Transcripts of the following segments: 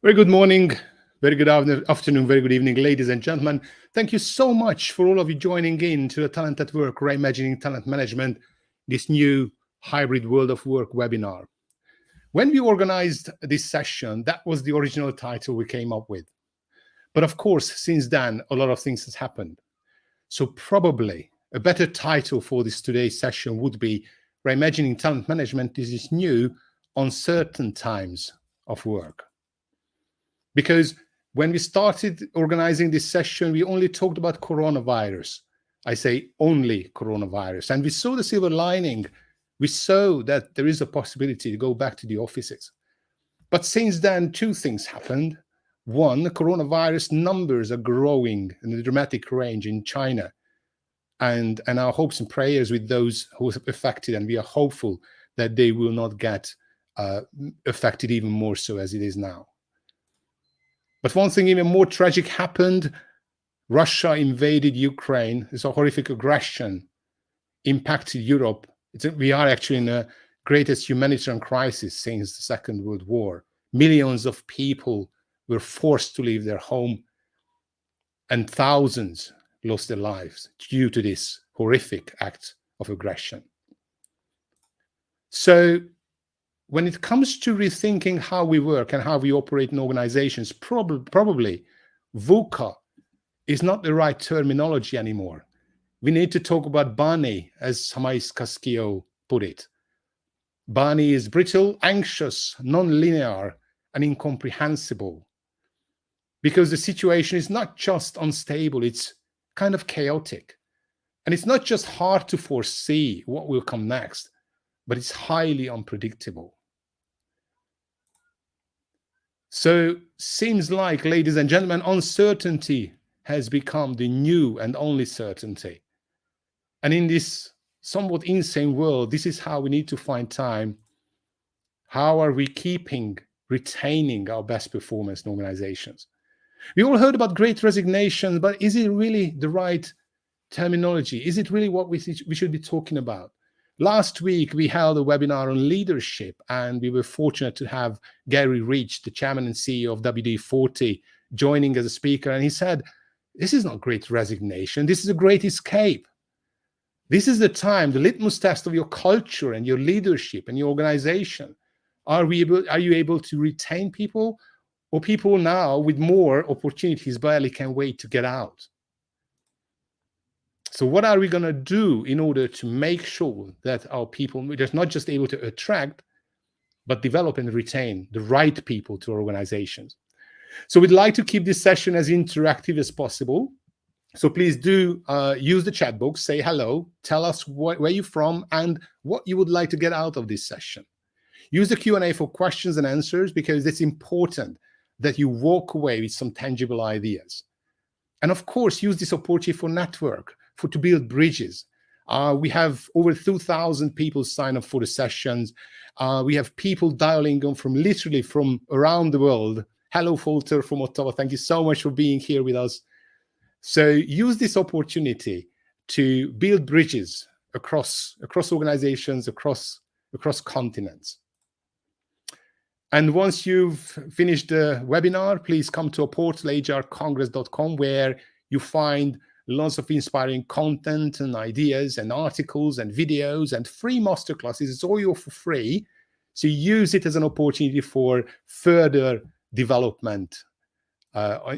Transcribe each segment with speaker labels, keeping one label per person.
Speaker 1: Very good morning, very good afternoon, very good evening, ladies and gentlemen. Thank you so much for all of you joining in to the Talent at Work, Reimagining Talent Management, this new hybrid world of work webinar. When we organized this session, that was the original title we came up with. But of course, since then, a lot of things has happened. So probably a better title for this today's session would be Reimagining Talent Management is this new uncertain times of work. Because when we started organizing this session, we only talked about coronavirus. I say only coronavirus. And we saw the silver lining. We saw that there is a possibility to go back to the offices. But since then, two things happened. One, coronavirus numbers are growing in a dramatic range in China. And our hopes and prayers with those who are affected, and we are hopeful that they will not get affected even more so as it is now. But one thing even more tragic happened. Russia invaded Ukraine. It's a horrific aggression, impacted Europe. We are actually in the greatest humanitarian crisis since the Second World War. Millions of people were forced to leave their home, and thousands lost their lives due to this horrific act of aggression. So when it comes to rethinking how we work and how we operate in organizations, probably VUCA is not the right terminology anymore. We need to talk about BANI, as Samais Kaskio put it. BANI is brittle, anxious, non-linear, and incomprehensible. Because the situation is not just unstable, it's kind of chaotic. And it's not just hard to foresee what will come next, but it's highly unpredictable. So seems like, ladies and gentlemen, uncertainty has become the new and only certainty. And in this somewhat insane world, this is how we need to find time. How are we retaining our best performance in organizations? We all heard about great resignation, but is it really the right terminology? Is it really what we should be talking about? Last week, we held a webinar on leadership, and we were fortunate to have Gary Reach, the chairman and CEO of WD-40, joining as a speaker. And he said, this is not great resignation. This is a great escape. This is the time, the litmus test of your culture and your leadership and your organization. Are you able to retain people, or people now with more opportunities barely can wait to get out? So what are we going to do in order to make sure that our people are not just able to attract, but develop and retain the right people to our organizations? So we'd like to keep this session as interactive as possible. So please do use the chat box, say hello, tell us where you're from and what you would like to get out of this session. Use the Q&A for questions and answers, because it's important that you walk away with some tangible ideas. And of course, use this opportunity for network, to build bridges. We have over 2,000 people sign up for the sessions. We have people dialing on literally from around the world. Hello, Folter from Ottawa. Thank you so much for being here with us. So use this opportunity to build bridges across organizations, across continents. And once you've finished the webinar, please come to our portal, hrcongress.com, where you find lots of inspiring content and ideas and articles and videos and free masterclasses. It's all for free. So use it as an opportunity for further development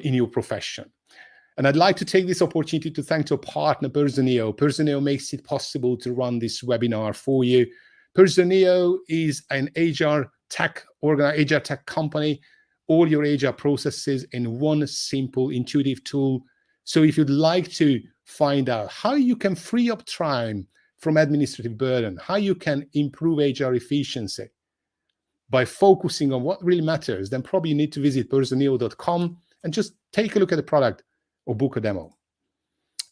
Speaker 1: in your profession. And I'd like to take this opportunity to thank our partner, Personio. Personio makes it possible to run this webinar for you. Personio is an HR tech company, all your HR processes in one simple, intuitive tool. So if you'd like to find out how you can free up time from administrative burden, how you can improve HR efficiency by focusing on what really matters, then probably you need to visit personio.com and just take a look at the product or book a demo.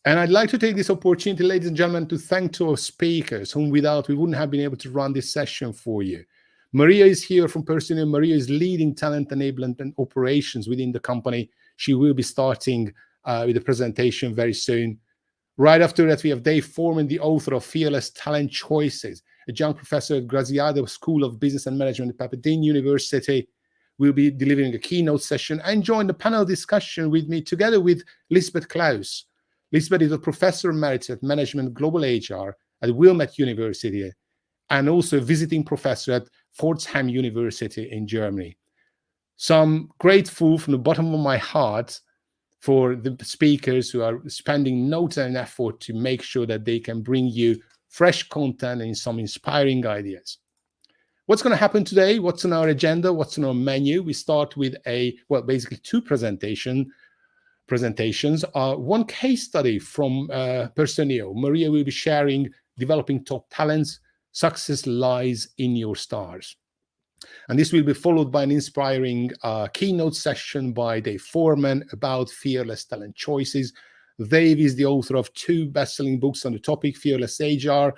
Speaker 1: And I'd like to take this opportunity, ladies and gentlemen, to thank our speakers, whom without we wouldn't have been able to run this session for you. Maria is here from Personio. Maria is leading talent enablement and operations within the company. She will be starting with a presentation very soon. Right after that, we have Dave Foreman, the author of Fearless Talent Choices, a young professor at Graziado School of Business and Management at Pepperdine University, will be delivering a keynote session and join the panel discussion with me together with Lisbeth Klaus. Lisbeth is a professor emeritus at Management Global HR at Wilmette University and also a visiting professor at Pforzheim University in Germany. So I'm grateful from the bottom of my heart for the speakers who are spending no time and effort to make sure that they can bring you fresh content and some inspiring ideas. What's going to happen today? What's on our agenda? What's on our menu? We start with basically two presentations. One case study from Personio. Maria will be sharing developing top talents. Success lies in your stars. And this will be followed by an inspiring keynote session by Dave Foreman about fearless talent choices. Dave is the author of 2 best-selling books on the topic, Fearless HR,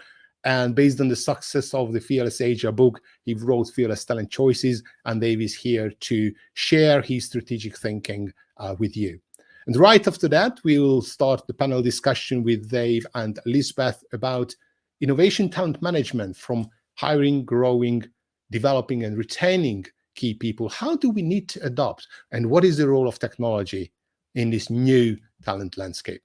Speaker 1: and based on the success of the Fearless HR book, he wrote Fearless Talent Choices, and Dave is here to share his strategic thinking with you. And right after that, we will start the panel discussion with Dave and Lisbeth about innovation talent management, from hiring, growing, developing and retaining key people. How do we need to adopt, and what is the role of technology in this new talent landscape?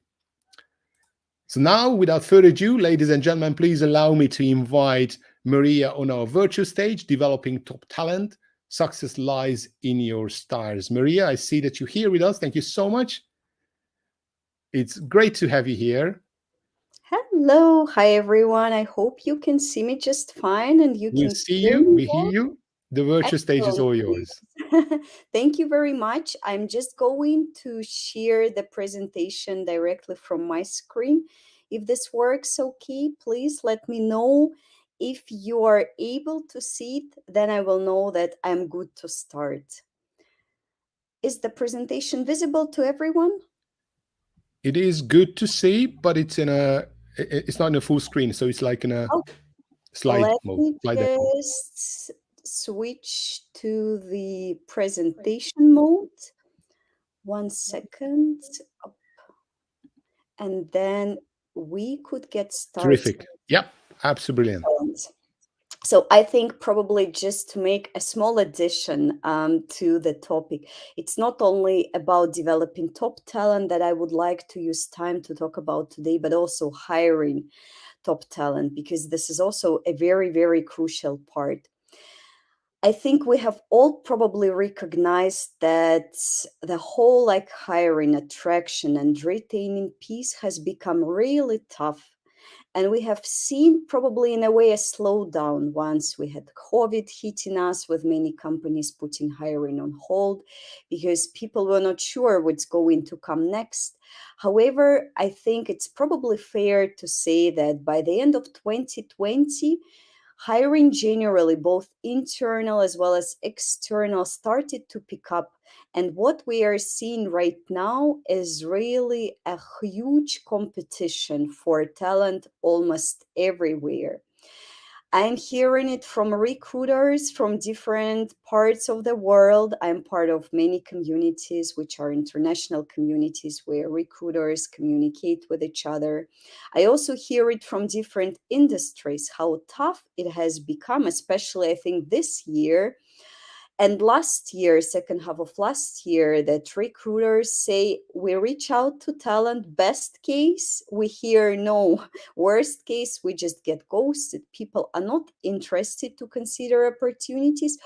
Speaker 1: So now, without further ado, ladies and gentlemen, please allow me to invite Maria on our virtual stage, Developing Top Talent. Success lies in your stars. Maria, I see that you're here with us. Thank you so much. It's great to have you here.
Speaker 2: Hello. Hi, everyone. I hope you can see me just fine and you can hear me.
Speaker 1: We hear you. The virtual stage is all yours.
Speaker 2: Thank you very much. I'm just going to share the presentation directly from my screen. If this works okay, please let me know. If you are able to see it, then I will know that I'm good to start. Is the presentation visible to everyone?
Speaker 1: It is good to see, but it's not in a full screen, so it's like in a slide mode.
Speaker 2: Let me just switch to the presentation mode. 1 second. And then we could get started.
Speaker 1: Terrific. Yep, absolutely brilliant.
Speaker 2: So I think probably just to make a small addition to the topic, it's not only about developing top talent that I would like to use time to talk about today, but also hiring top talent, because this is also a very, very crucial part. I think we have all probably recognized that the whole hiring, attraction, and retaining piece has become really tough. And we have seen probably in a way a slowdown once we had COVID hitting us, with many companies putting hiring on hold because people were not sure what's going to come next. However, I think it's probably fair to say that by the end of 2020, hiring generally, both internal as well as external, started to pick up. And what we are seeing right now is really a huge competition for talent almost everywhere. I'm hearing it from recruiters from different parts of the world. I'm part of many communities, which are international communities where recruiters communicate with each other. I also hear it from different industries, how tough it has become, especially I think this year. And last year, second half of last year, that recruiters say we reach out to talent. Best case, we hear no. Worst case, we just get ghosted. People are not interested to consider opportunities,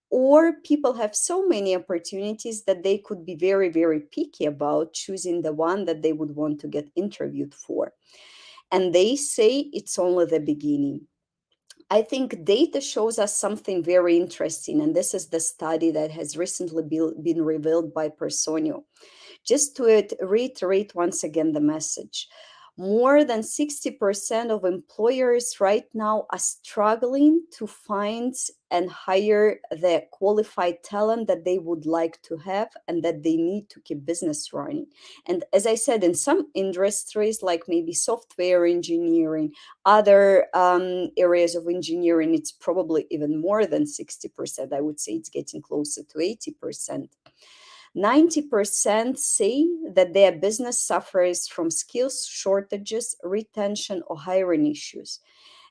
Speaker 2: or people have so many opportunities that they could be very, very picky about choosing the one that they would want to get interviewed for. And they say it's only the beginning. I think data shows us something very interesting, and this is the study that has recently been revealed by Personio. Just to reiterate once again the message, more than 60% of employers right now are struggling to find and hire the qualified talent that they would like to have and that they need to keep business running. And as I said, in some industries, like maybe software engineering, other areas of engineering, it's probably even more than 60%. I would say it's getting closer to 80%. 90% say that their business suffers from skills shortages, retention, or hiring issues.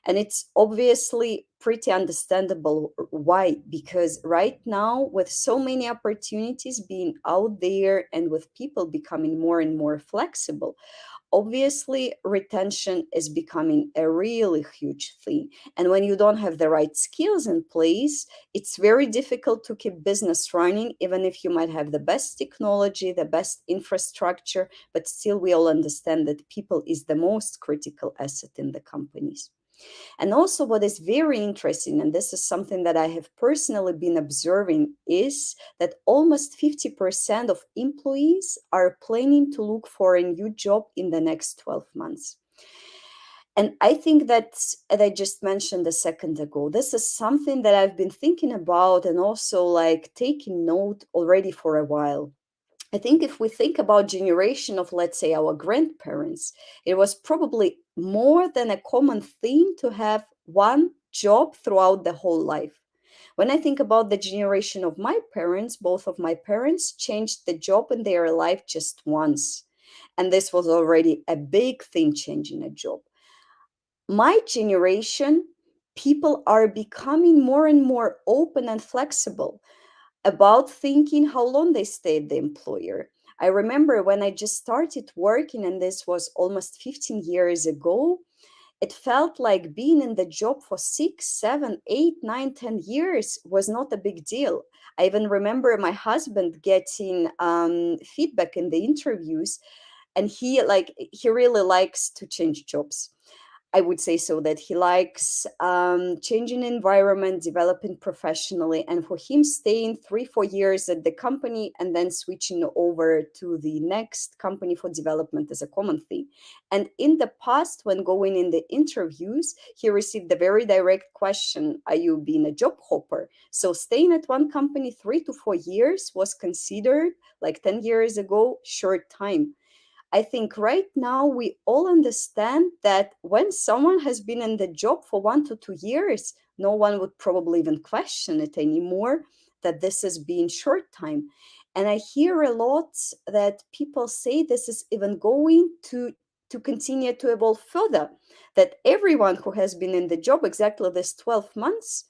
Speaker 2: And it's obviously pretty understandable why, because right now, with so many opportunities being out there and with people becoming more and more flexible, obviously retention is becoming a really huge thing. And when you don't have the right skills in place, it's very difficult to keep business running, even if you might have the best technology, the best infrastructure, but still we all understand that people is the most critical asset in the companies. And also, what is very interesting, and this is something that I have personally been observing, is that almost 50% of employees are planning to look for a new job in the next 12 months. And I think that, as I just mentioned a second ago, this is something that I've been thinking about and also like taking note already for a while. I think if we think about generation of, let's say, our grandparents, it was probably more than a common thing to have one job throughout the whole life. When I think about the generation of my parents, both of my parents changed the job in their life just once. And this was already a big thing, changing a job. My generation, people are becoming more and more open and flexible about thinking how long they stay at the employer. I remember when I just started working, and this was almost 15 years ago, it felt like being in the job for 6, 7, 8, 9, 10 years was not a big deal. I even remember my husband getting feedback in the interviews, and he really likes to change jobs. I would say so that he likes changing environment, developing professionally, and for him, staying 3, 4 years at the company and then switching over to the next company for development is a common thing. And in the past, when going in the interviews, he received a very direct question: Are you being a job hopper? So staying at one company 3 to 4 years was considered, like 10 years ago, short time. I think right now we all understand that when someone has been in the job for 1 to 2 years, no one would probably even question it anymore, that this is being short time. And I hear a lot that people say this is even going to continue to evolve further, that everyone who has been in the job exactly this 12 months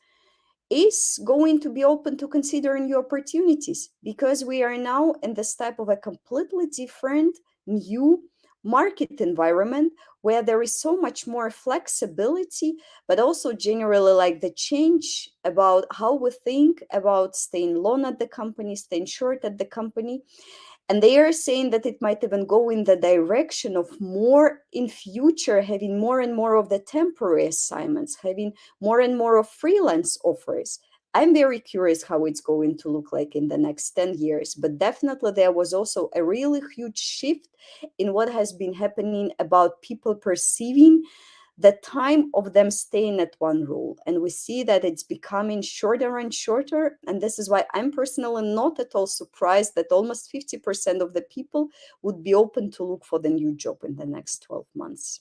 Speaker 2: is going to be open to considering new opportunities, because we are now in this type of a completely different new market environment where there is so much more flexibility, but also generally like the change about how we think about staying long at the company, staying short at the company. And they are saying that it might even go in the direction of more in future having more and more of the temporary assignments, having more and more of freelance offers. I'm very curious how it's going to look like in the next 10 years, but definitely there was also a really huge shift in what has been happening about people perceiving the time of them staying at one role. And we see that it's becoming shorter and shorter. And this is why I'm personally not at all surprised that almost 50% of the people would be open to look for the new job in the next 12 months.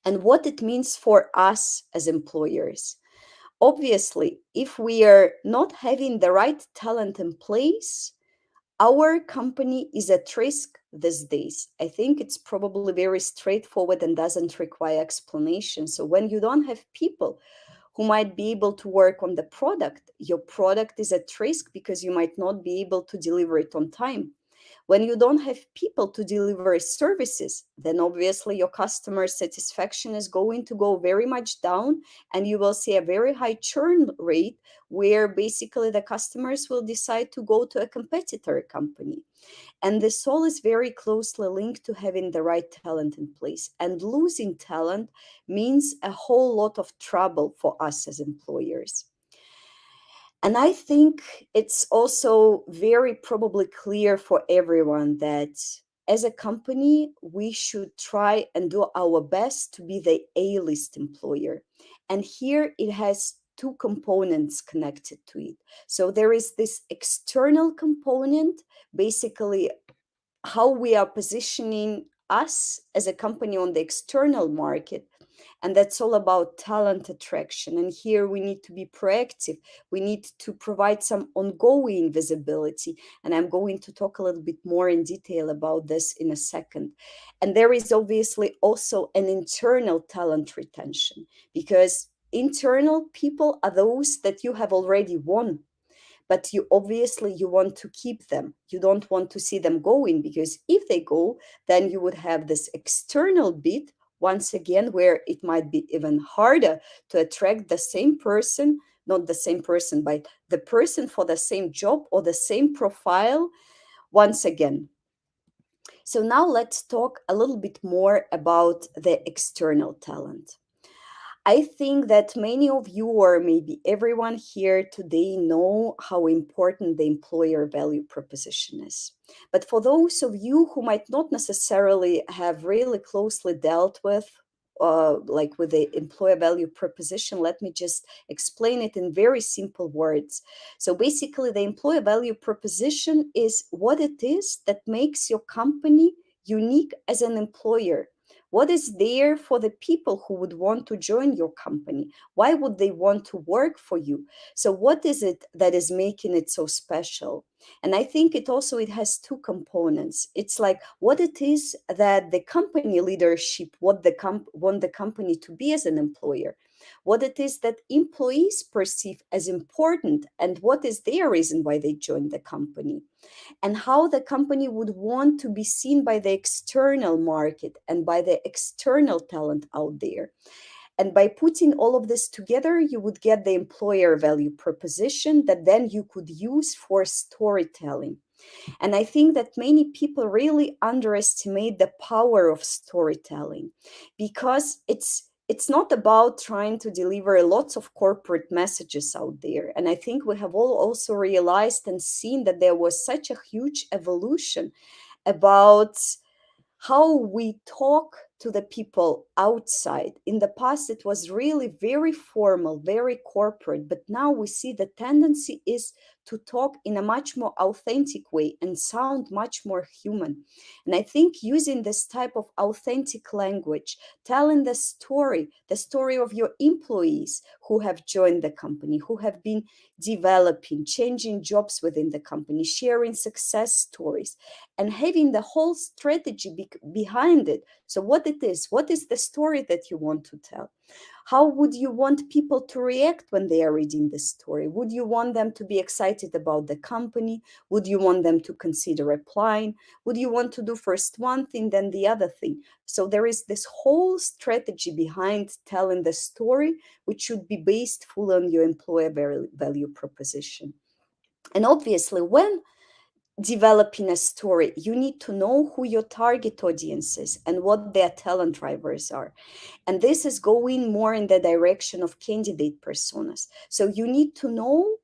Speaker 2: And what it means for us as employers. Obviously, if we are not having the right talent in place, our company is at risk these days. I think it's probably very straightforward and doesn't require explanation. So when you don't have people who might be able to work on the product, your product is at risk because you might not be able to deliver it on time. When you don't have people to deliver services, then obviously your customer satisfaction is going to go very much down, and you will see a very high churn rate where basically the customers will decide to go to a competitor company. And this all is very closely linked to having the right talent in place. And losing talent means a whole lot of trouble for us as employers. And I think it's also very probably clear for everyone that as a company, we should try and do our best to be the A-list employer. And here it has two components connected to it. So there is this external component, basically how we are positioning us as a company on the external market. And that's all about talent attraction. And here we need to be proactive. We need to provide some ongoing visibility. And I'm going to talk a little bit more in detail about this in a second. And there is obviously also an internal talent retention, because internal people are those that you have already won, but you obviously you want to keep them. You don't want to see them going, because if they go, then you would have this external bit once again, where it might be even harder to attract the same person, not the same person, but the person for the same job or the same profile once again. So now let's talk a little bit more about the external talent. I think that many of you, or maybe everyone here today, know how important the employer value proposition is. But for those of you who might not necessarily have really closely dealt with, like with the employer value proposition, let me just explain it in very simple words. So basically, the employer value proposition is what it is that makes your company unique as an employer. What is there for the people who would want to join your company? Why would they want to work for you? So what is it that is making it so special? And I think it has two components. It's like what it is that the company leadership want the company to be as an employer, what it is that employees perceive as important, and what is their reason why they joined the company, and how the company would want to be seen by the external market and by the external talent out there. And by putting all of this together, you would get the employer value proposition that then you could use for storytelling. And I think that many people really underestimate the power of storytelling, because it's not about trying to deliver lots of corporate messages out there. And I think we have all also realized and seen that there was such a huge evolution about how we talk to the people outside. In the past, it was really very formal, very corporate, but now we see the tendency is to talk in a much more authentic way and sound much more human. And I think using this type of authentic language, telling the story of your employees who have joined the company, who have been developing, changing jobs within the company, sharing success stories, and having the whole strategy behind it. So what is the story that you want to tell? How would you want people to react when they are reading the story? Would you want them to be excited about the company? Would you want them to consider applying? Would you want to do first one thing, then the other thing? So there is this whole strategy behind telling the story, which should be based fully on your employer value proposition. And obviously, when developing a story, you need to know who your target audience is and what their talent drivers are. And this is going more in the direction of candidate personas. So you need to know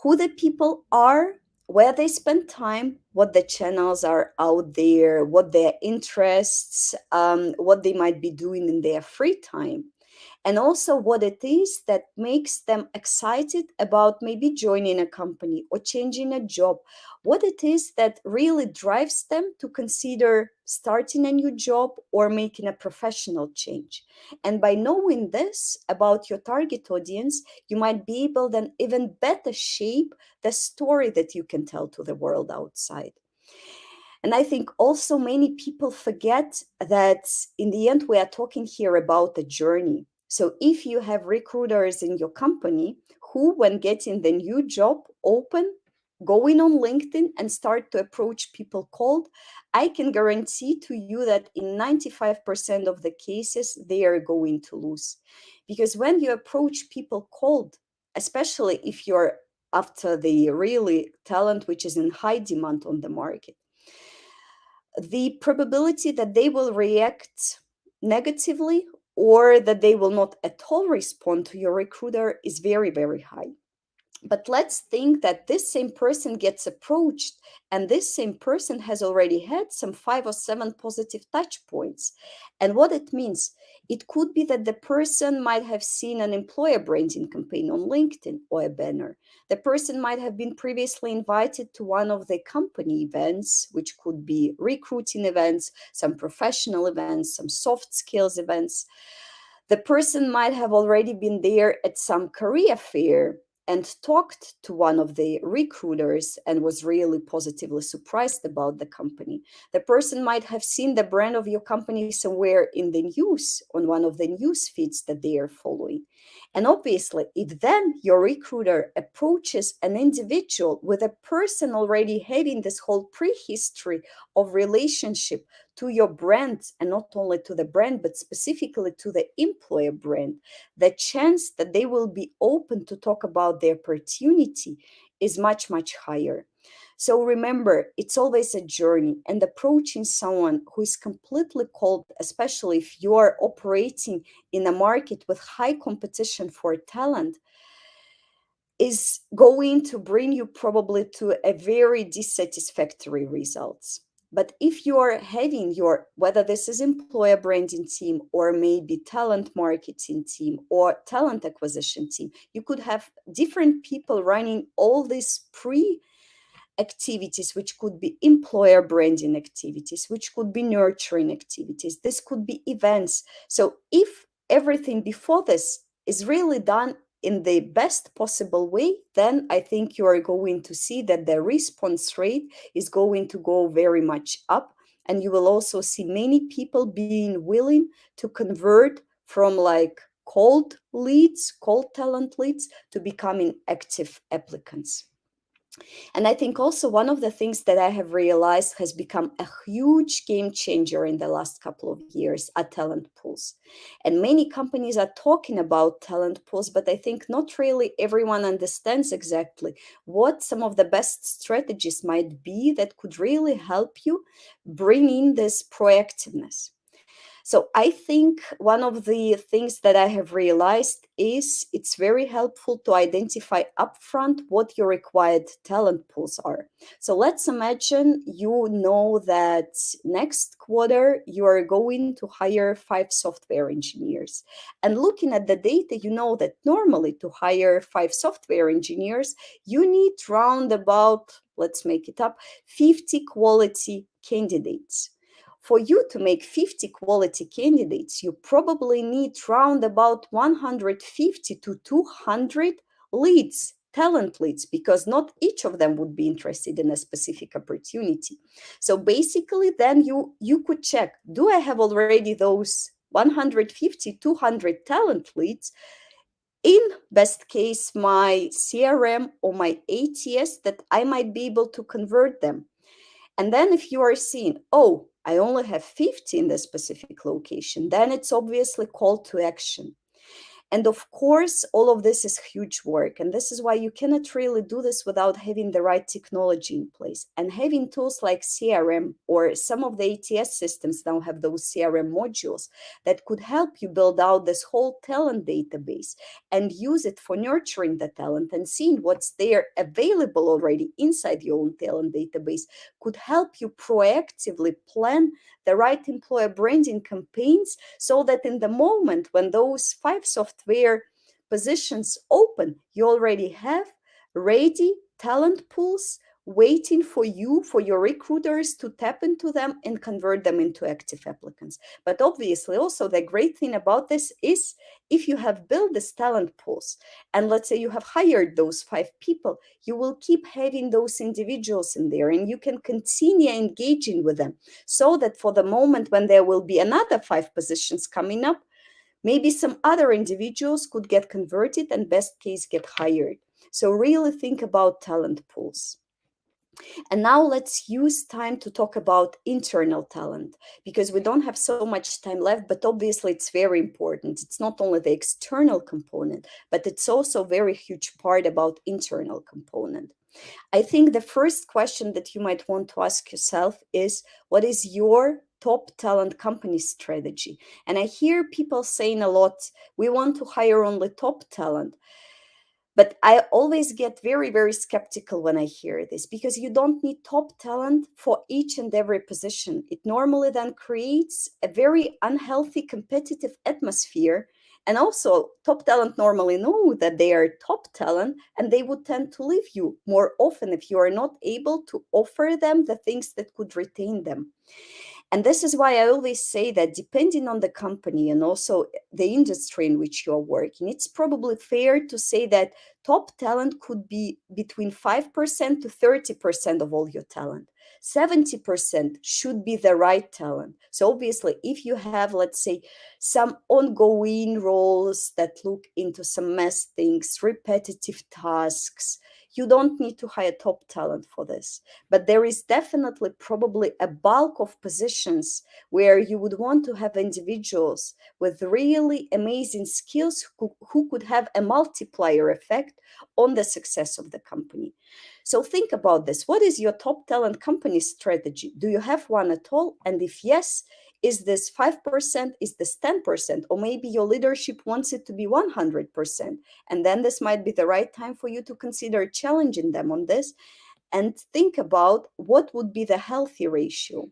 Speaker 2: who the people are, where they spend time, what the channels are out there, what their interests, what they might be doing in their free time, and also what it is that makes them excited about maybe joining a company or changing a job, what it is that really drives them to consider starting a new job or making a professional change. And by knowing this about your target audience, you might be able then even better shape the story that you can tell to the world outside. And I think also many people forget that in the end, we are talking here about the journey. So if you have recruiters in your company who, when getting the new job open, going on LinkedIn and start to approach people cold, I can guarantee to you that in 95% of the cases, they are going to lose. Because when you approach people cold, especially if you're after the really talent which is in high demand on the market, the probability that they will react negatively or that they will not at all respond to your recruiter is very, very high. But let's think that this same person gets approached and this same person has already had some 5 or 7 positive touch points. And what it means, it could be that the person might have seen an employer branding campaign on LinkedIn or a banner. The person might have been previously invited to one of the company events, which could be recruiting events, some professional events, some soft skills events. The person might have already been there at some career fair and talked to one of the recruiters and was really positively surprised about the company. The person might have seen the brand of your company somewhere in the news, on one of the news feeds that they are following. And obviously, if then your recruiter approaches an individual with a person already having this whole prehistory of relationship to your brand, and not only to the brand, but specifically to the employer brand, the chance that they will be open to talk about the opportunity is much, much higher. So remember, it's always a journey, and approaching someone who is completely cold, especially if you are operating in a market with high competition for talent, is going to bring you probably to a very dissatisfactory results. But if you are having your, whether this is employer branding team or maybe talent marketing team or talent acquisition team, you could have different people running all these activities, which could be employer branding activities, which could be nurturing activities. This could be events. So if everything before this is really done in the best possible way, then I think you are going to see that the response rate is going to go very much up. And you will also see many people being willing to convert from like cold leads, cold talent leads, to becoming active applicants. And I think also one of the things that I have realized has become a huge game changer in the last couple of years are talent pools. And many companies are talking about talent pools, but I think not really everyone understands exactly what some of the best strategies might be that could really help you bring in this proactiveness. So I think one of the things that I have realized is it's very helpful to identify upfront what your required talent pools are. So let's imagine you know that next quarter you are going to hire 5 software engineers. And looking at the data, you know that normally to hire 5 software engineers, you need round about, let's make it up, 50 quality candidates. For you to make 50 quality candidates, you probably need round about 150 to 200 leads, talent leads, because not each of them would be interested in a specific opportunity. So basically, then you could check, do I have already those 150, 200 talent leads? In best case, my CRM or my ATS, that I might be able to convert them. And then if you are seeing, oh, I only have 50 in this specific location, then it's obviously call to action. And of course, all of this is huge work. And this is why you cannot really do this without having the right technology in place. And having tools like CRM, or some of the ATS systems now have those CRM modules that could help you build out this whole talent database and use it for nurturing the talent and seeing what's there available already inside your own talent database, could help you proactively plan the right employer branding campaigns, so that in the moment when those 5 software positions open, you already have ready talent pools waiting for you, for your recruiters to tap into them and convert them into active applicants. But obviously, also the great thing about this is if you have built these talent pools, and let's say you have hired those 5 people, you will keep having those individuals in there and you can continue engaging with them, so that for the moment when there will be another 5 positions coming up, maybe some other individuals could get converted and best case get hired. So really think about talent pools. And now let's use time to talk about internal talent, because we don't have so much time left, but obviously it's very important. It's not only the external component, but it's also a very huge part about internal component. I think the first question that you might want to ask yourself is, what is your top talent company strategy? And I hear people saying a lot, we want to hire only top talent. But I always get very, very skeptical when I hear this, because you don't need top talent for each and every position. It normally then creates a very unhealthy competitive atmosphere. And also, top talent normally know that they are top talent and they would tend to leave you more often if you are not able to offer them the things that could retain them. And this is why I always say that depending on the company and also the industry in which you're working, it's probably fair to say that top talent could be between 5% to 30% of all your talent. 70% should be the right talent. So obviously, if you have, let's say, some ongoing roles that look into some mess things, repetitive tasks, you don't need to hire top talent for this. But there is definitely probably a bulk of positions where you would want to have individuals with really amazing skills who could have a multiplier effect on the success of the company. So think about this. What is your top talent company strategy? Do you have one at all? And if yes, is this 5%? Is this 10%? Or maybe your leadership wants it to be 100%. And then this might be the right time for you to consider challenging them on this and think about what would be the healthy ratio.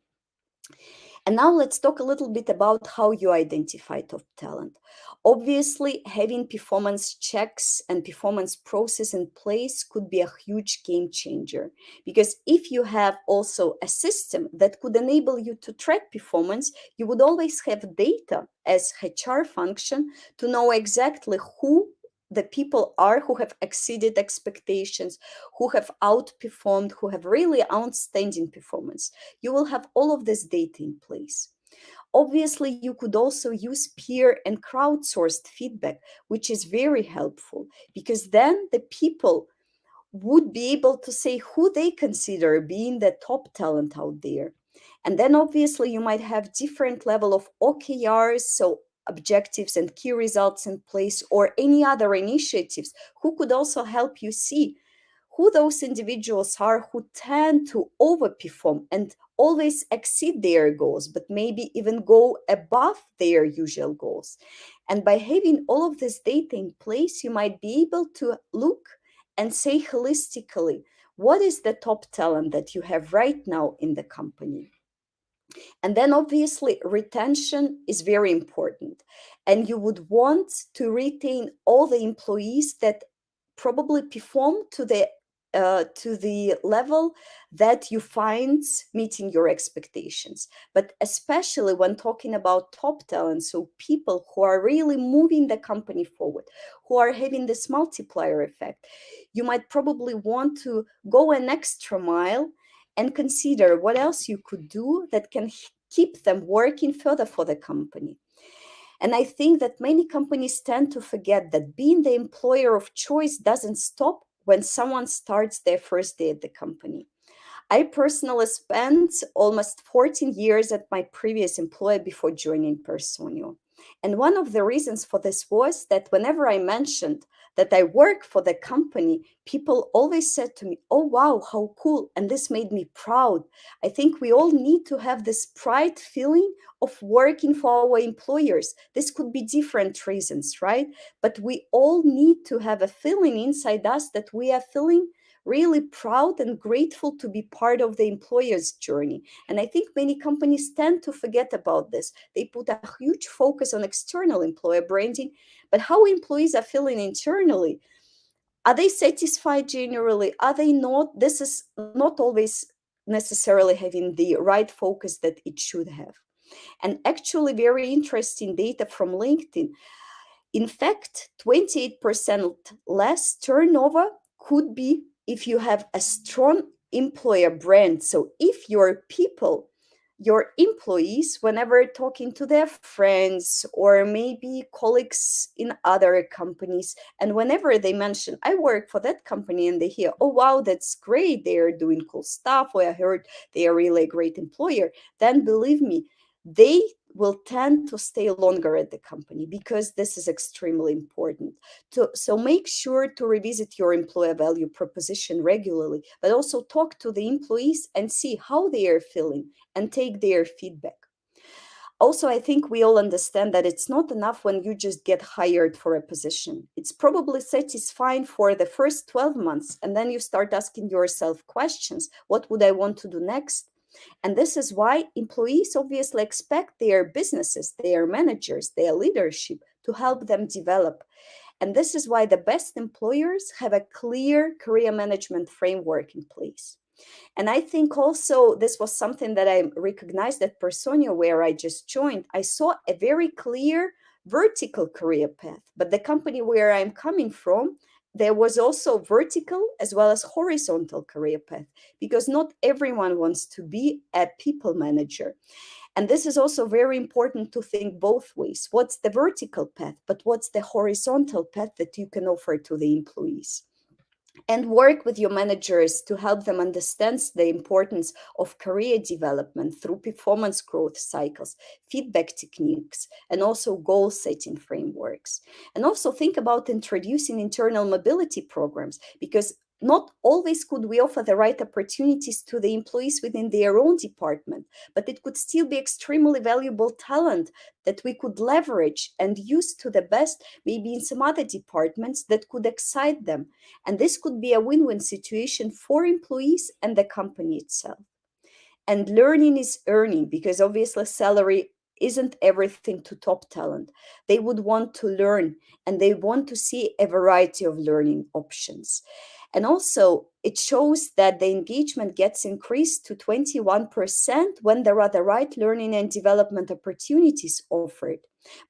Speaker 2: And now let's talk a little bit about how you identify top talent. Obviously, having performance checks and performance process in place could be a huge game changer. Because if you have also a system that could enable you to track performance, you would always have data as HR function to know exactly who the people are who have exceeded expectations, who have outperformed, who have really outstanding performance. You will have all of this data in place. Obviously, you could also use peer and crowdsourced feedback, which is very helpful because then the people would be able to say who they consider being the top talent out there. And then obviously you might have different level of OKRs, so objectives and key results in place, or any other initiatives who could also help you see who those individuals are who tend to overperform and always exceed their goals, but maybe even go above their usual goals. And by having all of this data in place, you might be able to look and say holistically, what is the top talent that you have right now in the company? And then obviously retention is very important. And you would want to retain all the employees that probably perform to the level that you find meeting your expectations. But especially when talking about top talent, so people who are really moving the company forward, who are having this multiplier effect, you might probably want to go an extra mile and consider what else you could do that can keep them working further for the company. And I think that many companies tend to forget that being the employer of choice doesn't stop when someone starts their first day at the company. I personally spent almost 14 years at my previous employer before joining Personio. And one of the reasons for this was that whenever I mentioned that I work for the company, people always said to me, "Oh, wow, how cool." And this made me proud. I think we all need to have this pride feeling of working for our employers. This could be different reasons, right? But we all need to have a feeling inside us that we are feeling really proud and grateful to be part of the employer's journey. And I think many companies tend to forget about this. They put a huge focus on external employer branding, but how employees are feeling internally, are they satisfied generally? Are they not? This is not always necessarily having the right focus that it should have. And actually, very interesting data from LinkedIn. In fact, 28% less turnover could be if you have a strong employer brand. So if your people, your employees, whenever talking to their friends or maybe colleagues in other companies, and whenever they mention, I work for that company, and they hear, oh, wow, that's great, they're doing cool stuff, or I heard they are really a great employer, then believe me, they will tend to stay longer at the company because this is extremely important. So make sure to revisit your employer value proposition regularly, but also talk to the employees and see how they are feeling and take their feedback. Also, I think we all understand that it's not enough when you just get hired for a position. It's probably satisfying for the first 12 months, and then you start asking yourself questions. What would I want to do next? And this is why employees obviously expect their businesses, their managers, their leadership to help them develop. And this is why the best employers have a clear career management framework in place. And I think also this was something that I recognized at Personio, where I just joined. I saw a very clear vertical career path, but the company where I'm coming from, there was also vertical as well as horizontal career path, because not everyone wants to be a people manager. And this is also very important to think both ways. What's the vertical path, but what's the horizontal path that you can offer to the employees? And work with your managers to help them understand the importance of career development through performance growth cycles, feedback techniques, and also goal setting frameworks. And also think about introducing internal mobility programs, because not always could we offer the right opportunities to the employees within their own department, but it could still be extremely valuable talent that we could leverage and use to the best, maybe in some other departments that could excite them. And this could be a win-win situation for employees and the company itself. And learning is earning, because obviously salary isn't everything to top talent. They would want to learn, and they want to see a variety of learning options. And also, it shows that the engagement gets increased to 21% when there are the right learning and development opportunities offered.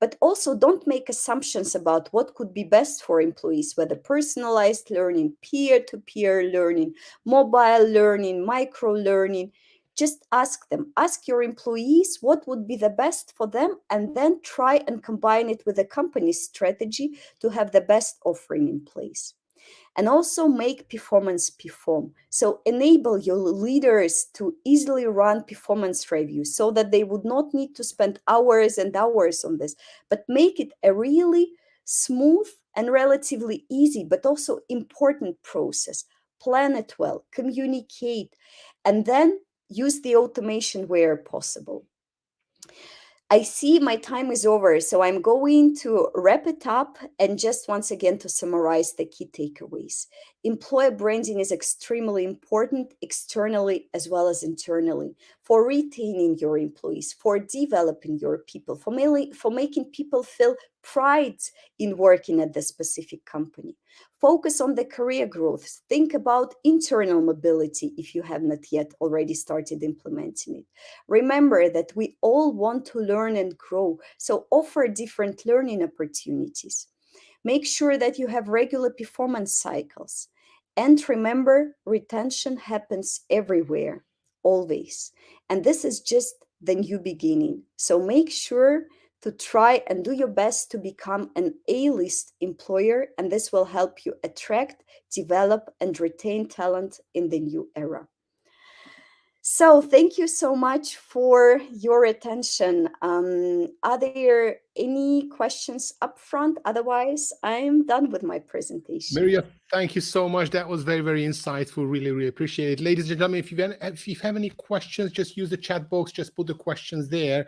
Speaker 2: But also, don't make assumptions about what could be best for employees, whether personalized learning, peer-to-peer learning, mobile learning, micro learning. Just ask your employees what would be the best for them, and then try and combine it with the company's strategy to have the best offering in place. And also make performance perform. So enable your leaders to easily run performance reviews so that they would not need to spend hours and hours on this, but make it a really smooth and relatively easy, but also important process. Plan it well, communicate, and then use the automation where possible. I see my time is over, so I'm going to wrap it up and just once again to summarize the key takeaways. Employer branding is extremely important externally as well as internally, for retaining your employees, for developing your people, for making people feel pride in working at the specific company. Focus on the career growth. Think about internal mobility if you have not yet already started implementing it. Remember that we all want to learn and grow, so offer different learning opportunities. Make sure that you have regular performance cycles. And remember, retention happens everywhere, always. And this is just the new beginning. So make sure to try and do your best to become an A-list employer, and this will help you attract, develop, and retain talent in the new era. So thank you so much for your attention. Are there any questions up front? Otherwise, I'm done with my presentation.
Speaker 1: Maria, thank you so much. That was very, very insightful. Really, really appreciate it. Ladies and gentlemen, if you have any questions, just use the chat box. Just put the questions there.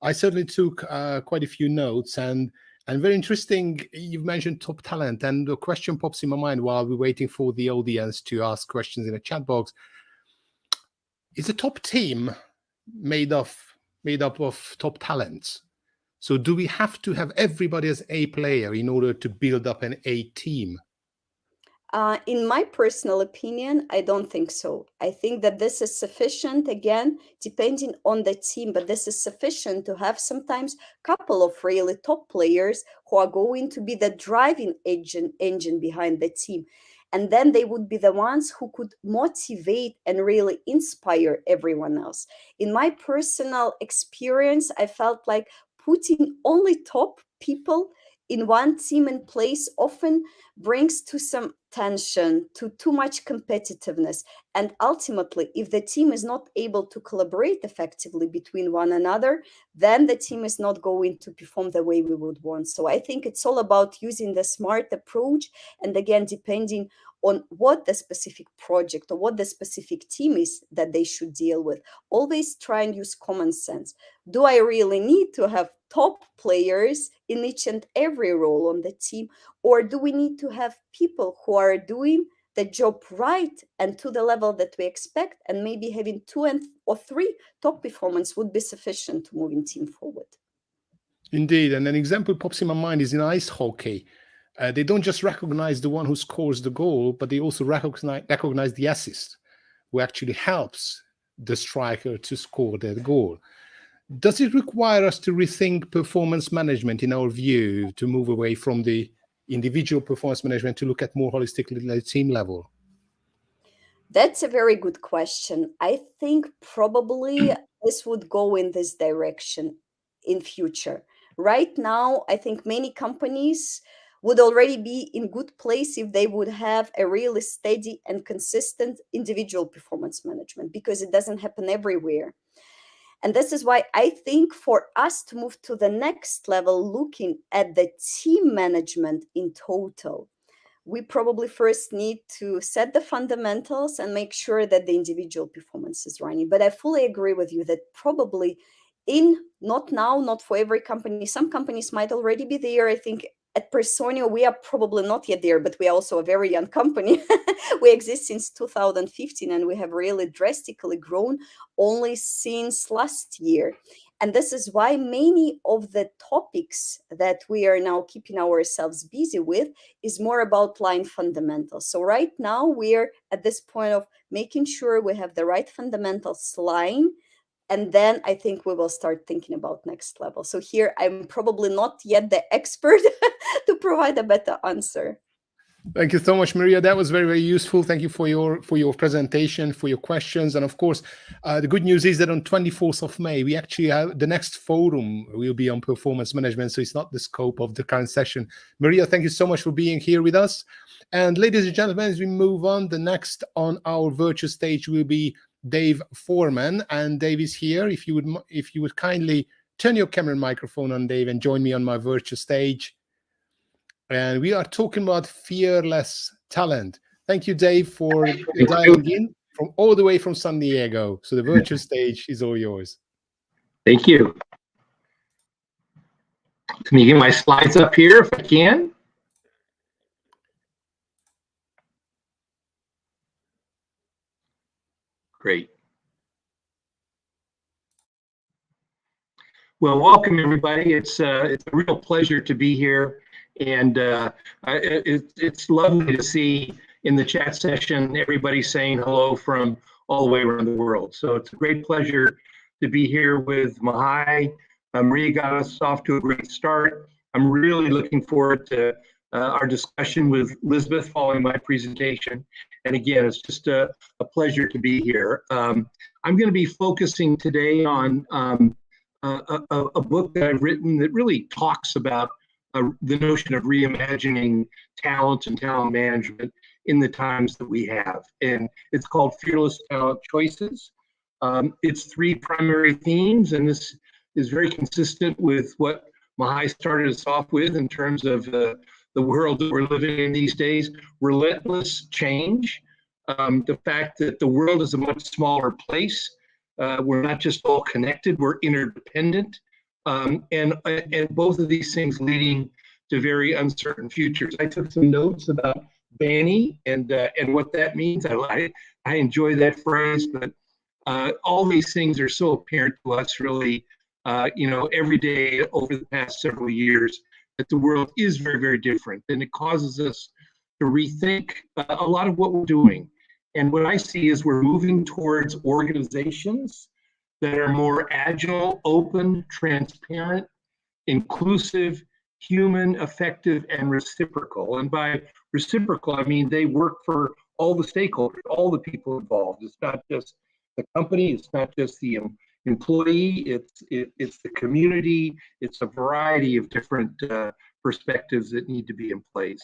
Speaker 1: I certainly took quite a few notes, and very interesting. You've mentioned top talent, and the question pops in my mind while we're waiting for the audience to ask questions in the chat box. Is a top team made up of top talents? So do we have to have everybody as A player in order to build up an A team?
Speaker 2: In my personal opinion, I don't think so. I think that this is sufficient, again, depending on the team, but this is sufficient to have sometimes a couple of really top players who are going to be the driving engine behind the team. And then they would be the ones who could motivate and really inspire everyone else. In my personal experience, I felt like putting only top people in one team in place often brings to some tension, to too much competitiveness. And ultimately, if the team is not able to collaborate effectively between one another, then the team is not going to perform the way we would want. So I think it's all about using the smart approach. And again, depending on what the specific project or what the specific team is that they should deal with, always try and use common sense. Do I really need to have top players in each and every role on the team? Or do we need to have people who are doing the job right and to the level that we expect, and maybe having 2 or 3 top performance would be sufficient to moving team forward?
Speaker 1: Indeed, and an example pops in my mind is in ice hockey. They don't just recognize the one who scores the goal, but they also recognize the assist, who actually helps the striker to score that goal. Does it require us to rethink performance management, in our view, to move away from the individual performance management to look at more holistically at the team level?
Speaker 2: That's a very good question. I think probably this would go in this direction in future. Right now, I think many companies would already be in good place if they would have a really steady and consistent individual performance management, because it doesn't happen everywhere. And this is why I think for us to move to the next level, looking at the team management in total, we probably first need to set the fundamentals and make sure that the individual performance is running. But I fully agree with you that probably not now, not for every company, some companies might already be there. I think at Personio, we are probably not yet there, but we are also a very young company. We exist since 2015, and we have really drastically grown only since last year. And this is why many of the topics that we are now keeping ourselves busy with is more about line fundamentals. So right now we're at this point of making sure we have the right fundamentals line, and then I think we will start thinking about next level. So here I'm probably not yet the expert to provide a better answer.
Speaker 1: Thank you so much, Maria. That was very, very useful. Thank you for your presentation, for your questions. And of course, the good news is that on 24th of May, we actually have the next forum will be on performance management. So it's not the scope of the current session. Maria, thank you so much for being here with us. And ladies and gentlemen, as we move on, the next on our virtual stage will be Dave Foreman. And Dave is here. If you would kindly turn your camera and microphone on, Dave, and join me on my virtual stage. And we are talking about fearless talent. Thank you, Dave, for dialing in from all the way from San Diego. So the virtual stage is all yours.
Speaker 3: Thank you. Let me get my slides up here if I can. Great. Well, welcome everybody. It's a real pleasure to be here. And it's lovely to see in the chat session everybody saying hello from all the way around the world. So it's a great pleasure to be here with Mahai. Maria got us off to a great start. I'm really looking forward to our discussion with Elizabeth following my presentation. And again, it's just a pleasure to be here. I'm going to be focusing today on a book that I've written that really talks about the notion of reimagining talent and talent management in the times that we have. And it's called Fearless Talent Choices. It's 3 primary themes, and this is very consistent with what Mahai started us off with in terms of the world that we're living in these days. Relentless change, the fact that the world is a much smaller place. We're not just all connected, we're interdependent. And both of these things leading to very uncertain futures. I took some notes about Banny and what that means. I enjoy that phrase, but all these things are so apparent to us really, every day over the past several years, that the world is very, very different, and it causes us to rethink a lot of what we're doing. And what I see is we're moving towards organizations that are more agile, open, transparent, inclusive, human, effective, and reciprocal. And by reciprocal, I mean they work for all the stakeholders, all the people involved. It's not just the company, it's not just the employee, it's the community, it's a variety of different perspectives that need to be in place.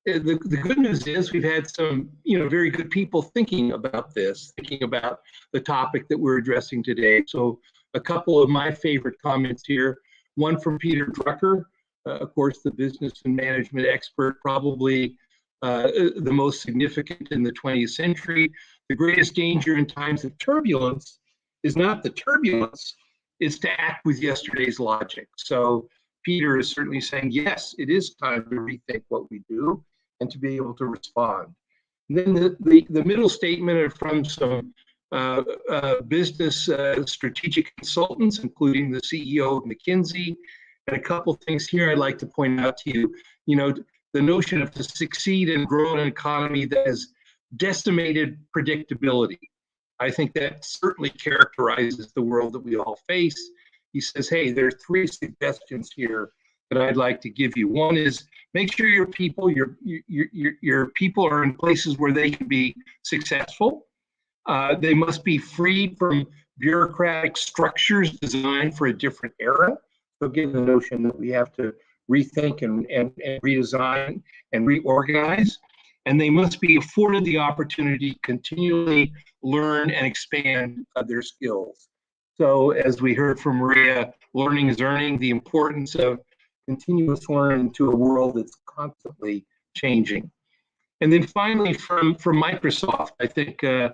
Speaker 3: The good news is we've had some, very good people thinking about this, thinking about the topic that we're addressing today. So a couple of my favorite comments here, one from Peter Drucker, of course, the business and management expert, probably the most significant in the 20th century. The greatest danger in times of turbulence is not the turbulence, it's to act with yesterday's logic. So Peter is certainly saying, yes, it is time to rethink what we do and to be able to respond. And then the middle statement are from some business strategic consultants, including the CEO of McKinsey. And a couple things here I'd like to point out to you. The notion of to succeed and grow an economy that is decimated predictability. I think that certainly characterizes the world that we all face. He says, hey, there are 3 suggestions here that I'd like to give you. One is make sure your people are in places where they can be successful. They must be freed from bureaucratic structures designed for a different era. So again, the notion that we have to rethink and redesign and reorganize. And they must be afforded the opportunity to continually learn and expand their skills. So as we heard from Maria, learning is earning, the importance of continuous learning to a world that's constantly changing. And then finally, from Microsoft, I think an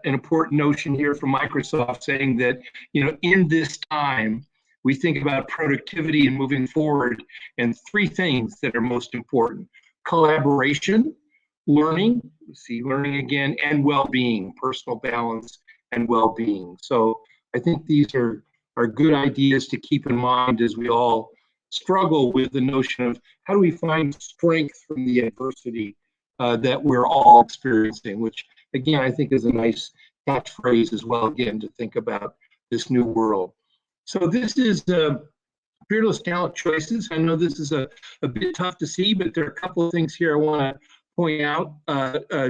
Speaker 3: important notion here from Microsoft saying that, in this time, we think about productivity and moving forward, and 3 things that are most important: collaboration, learning, learning again, and well-being, personal balance and well-being. So I think these are good ideas to keep in mind as we all struggle with the notion of how do we find strength from the adversity that we're all experiencing, which again, I think is a nice catchphrase as well, again, to think about this new world. So this is Fearless Talent Choices. I know this is a bit tough to see, but there are a couple of things here I want to point out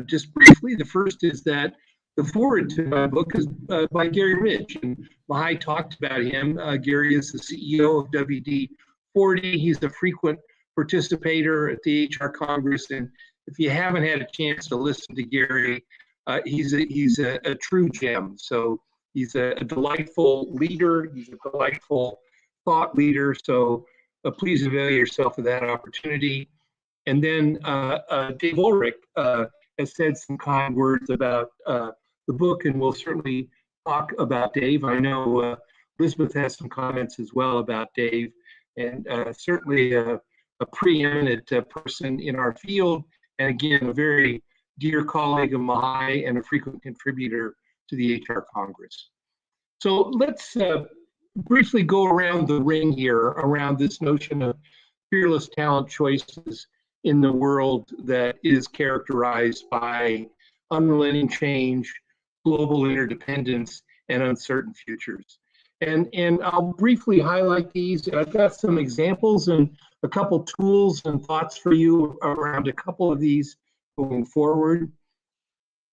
Speaker 3: just briefly. The first is that the forward to my book is by Gary Ridge, and Mahai talked about him. Gary is the CEO of WD-40. He's a frequent participator at the HR Congress, and if you haven't had a chance to listen to Gary, he's a true gem. So he's a delightful leader. He's a delightful thought leader. So please avail yourself of that opportunity. And then Dave Ulrich has said some kind words about the book, and we'll certainly talk about Dave. I know Elizabeth has some comments as well about Dave, and certainly a preeminent person in our field, and again, a very dear colleague of Mahai and a frequent contributor to the HR Congress. So let's briefly go around the ring here around this notion of fearless talent choices in the world that is characterized by unrelenting change, global interdependence, and uncertain futures. And I'll briefly highlight these. I've got some examples and a couple tools and thoughts for you around a couple of these going forward.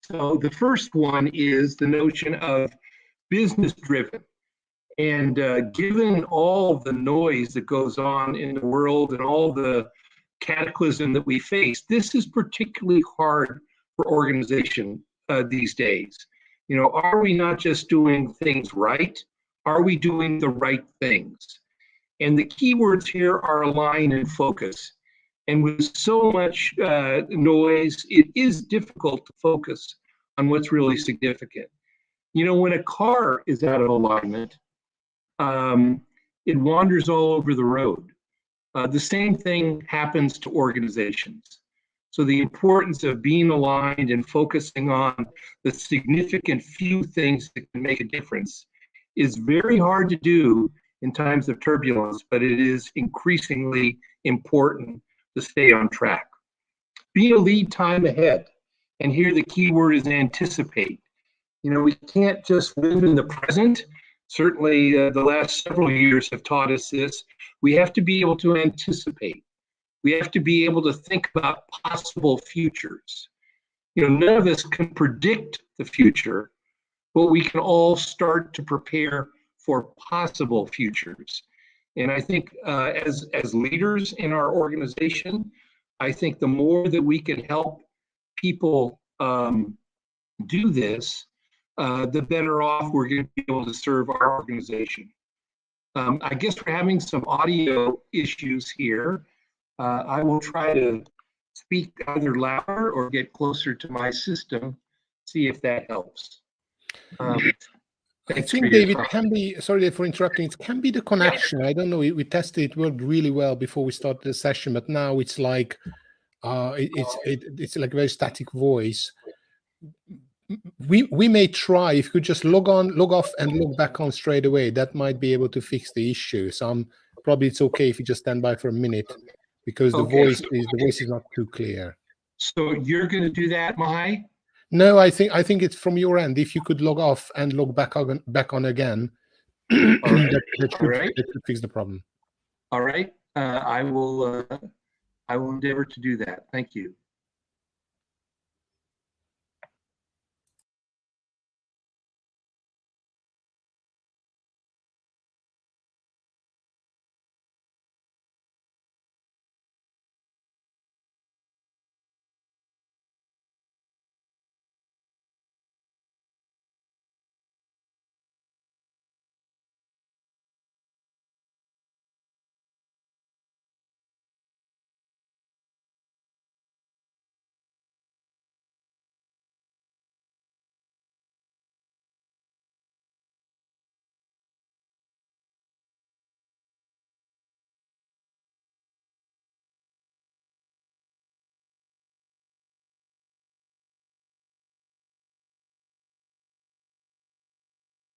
Speaker 3: So the first one is the notion of business-driven. And given all the noise that goes on in the world and all the cataclysm that we face, this is particularly hard for organization these days. Are we not just doing things right? Are we doing the right things? And the key words here are align and focus. And with so much noise, it is difficult to focus on what's really significant. When a car is out of alignment, it wanders all over the road. The same thing happens to organizations. So the importance of being aligned and focusing on the significant few things that can make a difference is very hard to do in times of turbulence, but it is increasingly important to stay on track. Be a lead time ahead. And here the key word is anticipate. We can't just live in the present. Certainly the last several years have taught us this. We have to be able to anticipate. We have to be able to think about possible futures. None of us can predict the future, but we can all start to prepare for possible futures. And I think as leaders in our organization, I think the more that we can help people do this, the better off we're going to be able to serve our organization. I guess we're having some audio issues here. I will try to speak either louder or get closer to my system, see if that helps.
Speaker 1: I think, David, can be, sorry for interrupting, it can be the connection. I don't know, we tested, it worked really well before we started the session, but now it's like, it's like a very static voice. We may try, if you could just log off and log back on straight away, that might be able to fix the issue. So probably it's okay if you just stand by for a minute, because the voice is not too clear.
Speaker 3: So you're going to do that, Mahai?
Speaker 1: No, I think it's from your end. If you could log off and log back on again, that should fix the problem.
Speaker 3: All right. I will endeavor to do that. Thank you.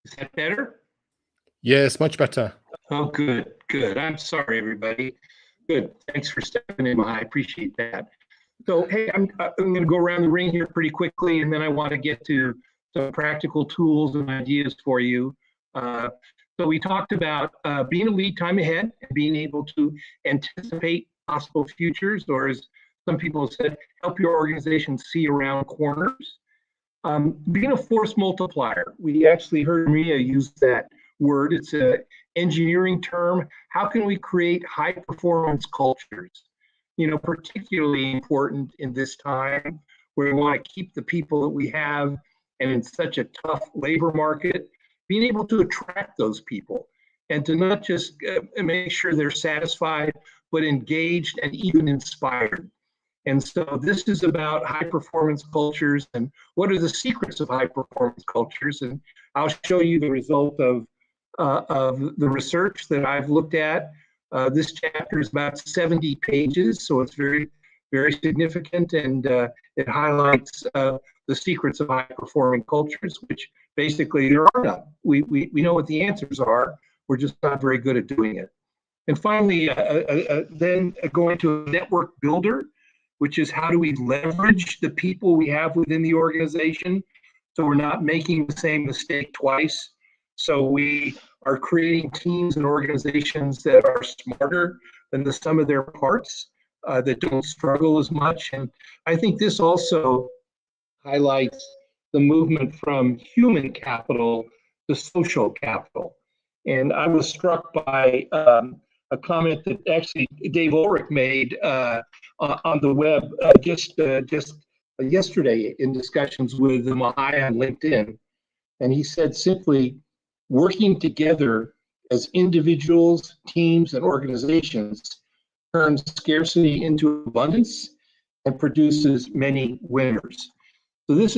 Speaker 3: Is that better?
Speaker 1: Yes, much better.
Speaker 3: Oh, good, good. I'm sorry, everybody. Good. Thanks for stepping in, Mahai. I appreciate that. So, hey, I'm going to go around the ring here pretty quickly, and then I want to get to some practical tools and ideas for you. So we talked about being a lead time ahead and being able to anticipate possible futures, or as some people have said, help your organization see around corners. Being a force multiplier. We actually heard Maria use that word. It's an engineering term. How can we create high performance cultures? You know, particularly important in this time where we want to keep the people that we have, and in such a tough labor market, being able to attract those people and to not just make sure they're satisfied, but engaged and even inspired. And so this is about high performance cultures and what are the secrets of high performance cultures. And I'll show you the result of the research that I've looked at. This chapter is about 70 pages, so it's very, very significant, and it highlights the secrets of high-performing cultures, which basically there are none. We know what the answers are, we're just not very good at doing it. And finally, then going to a network builder, which is how do we leverage the people we have within the organization so we're not making the same mistake twice. So we are creating teams and organizations that are smarter than the sum of their parts, that don't struggle as much. And I think this also highlights the movement from human capital to social capital. And I was struck by a comment that actually Dave Ulrich made on the web just yesterday in discussions with Mahai on LinkedIn. And he said simply, working together as individuals, teams, and organizations turns scarcity into abundance and produces many winners. So this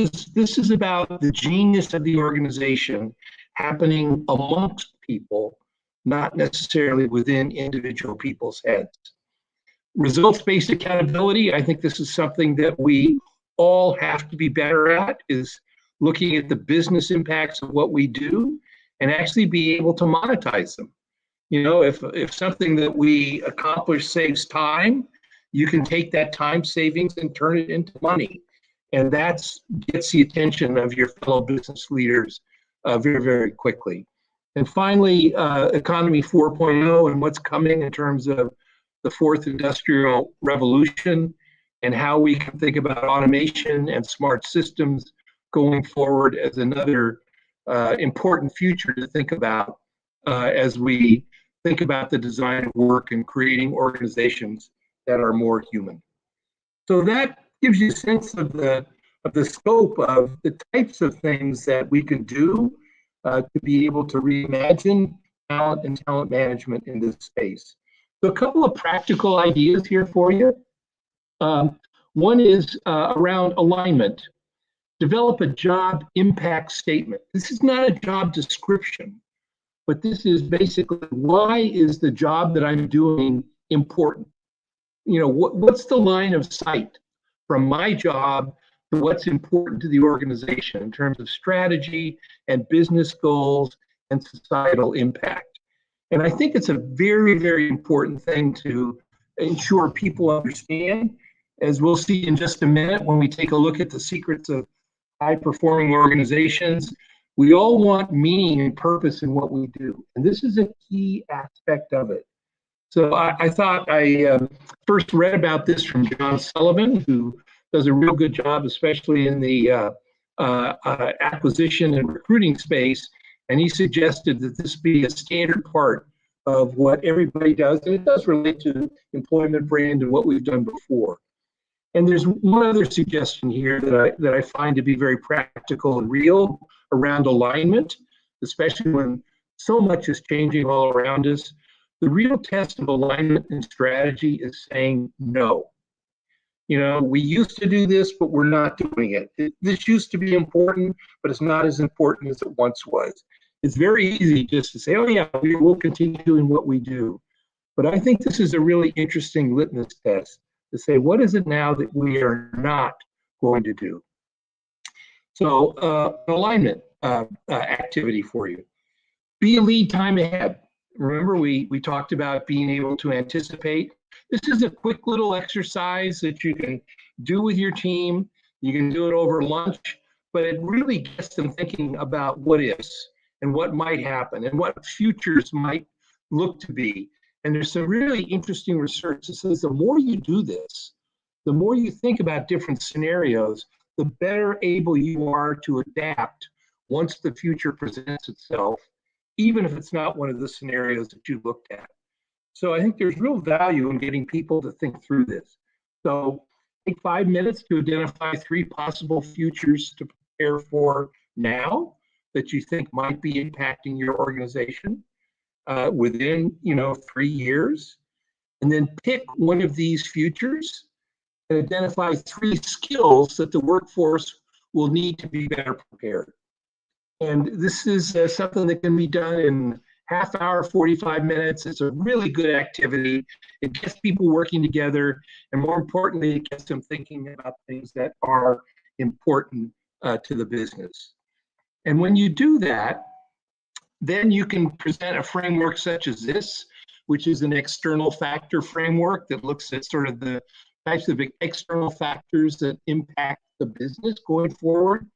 Speaker 3: is about the genius of the organization happening amongst people, not necessarily within individual people's heads. Results-based accountability, I think this is something that we all have to be better at, is looking at the business impacts of what we do and actually be able to monetize them. You know, if something that we accomplish saves time, you can take that time savings and turn it into money. And that gets the attention of your fellow business leaders very, very quickly. And finally, Economy 4.0 and what's coming in terms of the fourth industrial revolution and how we can think about automation and smart systems going forward as another important future to think about as we think about the design of work and creating organizations that are more human. So that gives you a sense of the scope of the types of things that we can do to be able to reimagine talent and talent management in this space. So a couple of practical ideas here for you. One is around alignment. Develop a job impact statement. This is not a job description, but this is basically, why is the job that I'm doing important? You know, what's the line of sight from my job to what's important to the organization in terms of strategy and business goals and societal impact? And I think it's a very, very important thing to ensure people understand As we'll see in just a minute when we take a look at the secrets of high-performing organizations, we all want meaning and purpose in what we do. And this is a key aspect of it. So I thought I first read about this from John Sullivan, who does a real good job, especially in the acquisition and recruiting space. And he suggested that this be a standard part of what everybody does. And it does relate to employment brand and what we've done before. And there's one other suggestion here that I find to be very practical and real around alignment, especially when so much is changing all around us. The real test of alignment and strategy is saying no. You know, we used to do this, but we're not doing it. This used to be important, but it's not as important as it once was. It's very easy just to say, oh yeah, we'll continue doing what we do. But I think this is a really interesting litmus test to say, what is it now that we are not going to do? So alignment activity for you. Be a lead time ahead. Remember, we talked about being able to anticipate. This is a quick little exercise that you can do with your team. You can do it over lunch, but it really gets them thinking about what ifs and what might happen and what futures might look to be. And there's some really interesting research that says the more you do this, the more you think about different scenarios, the better able you are to adapt once the future presents itself, even if it's not one of the scenarios that you looked at. So I think there's real value in getting people to think through this. So take 5 minutes to identify 3 possible futures to prepare for now that you think might be impacting your organization within 3 years. And then pick one of these futures and identify 3 skills that the workforce will need to be better prepared. And this is something that can be done in half hour, 45 minutes. It's a really good activity. It gets people working together. And more importantly, it gets them thinking about things that are important to the business. And when you do that, then you can present a framework such as this, which is an external factor framework that looks at sort of the types of external factors that impact the business going forward.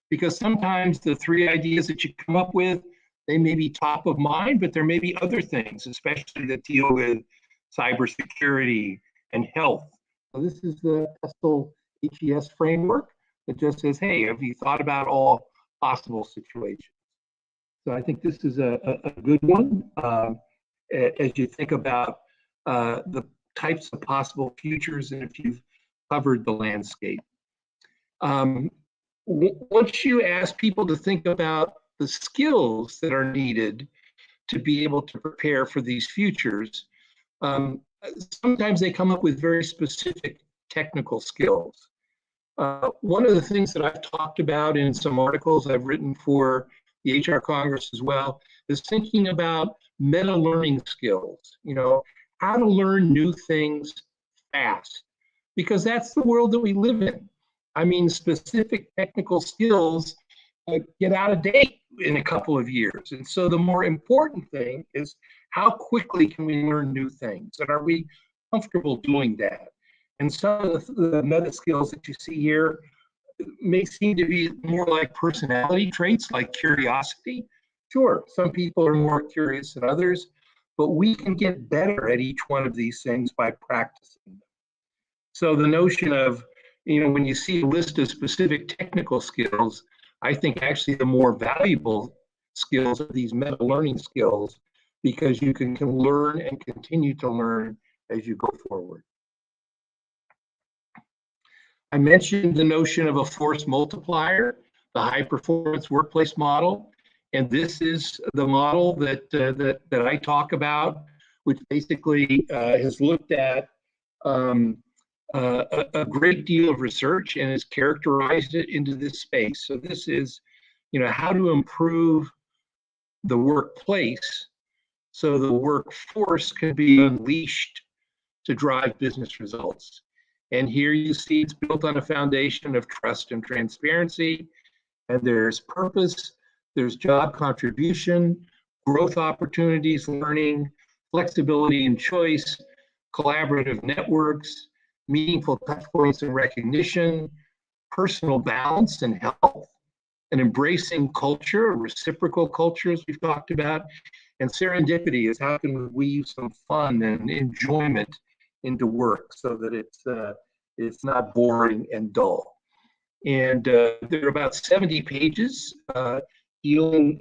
Speaker 3: Because sometimes the 3 ideas that you come up with, they may be top of mind, but there may be other things, especially that deal with cybersecurity and health. So this is the PESTLE HES framework that just says, hey, have you thought about all possible situations? So I think this is a good one as you think about the types of possible futures and if you've covered the landscape. Once you ask people to think about the skills that are needed to be able to prepare for these futures, sometimes they come up with very specific technical skills. One of the things that I've talked about in some articles I've written for the HR Congress as well is thinking about meta learning skills, how to learn new things fast, because that's the world that we live in. I mean, specific technical skills get out of date in a couple of years. And so the more important thing is how quickly can we learn new things? And are we comfortable doing that? And some of the meta skills that you see here may seem to be more like personality traits, like curiosity. Sure, some people are more curious than others, but we can get better at each one of these things by practicing them. So the notion of, when you see a list of specific technical skills, I think actually the more valuable skills are these meta learning skills, because you can learn and continue to learn as you go forward. I mentioned the notion of a force multiplier, the high performance workplace model. And this is the model that I talk about, which basically has looked at a great deal of research and has characterized it into this space. So this is, how to improve the workplace so the workforce can be unleashed to drive business results. And here you see it's built on a foundation of trust and transparency, and there's purpose, there's job contribution, growth opportunities, learning, flexibility and choice, collaborative networks, meaningful touch points and recognition, personal balance and health, and embracing culture, reciprocal culture, as we've talked about, and serendipity is how can we weave some fun and enjoyment into work so that it's not boring and dull. And there are about 70 pages dealing,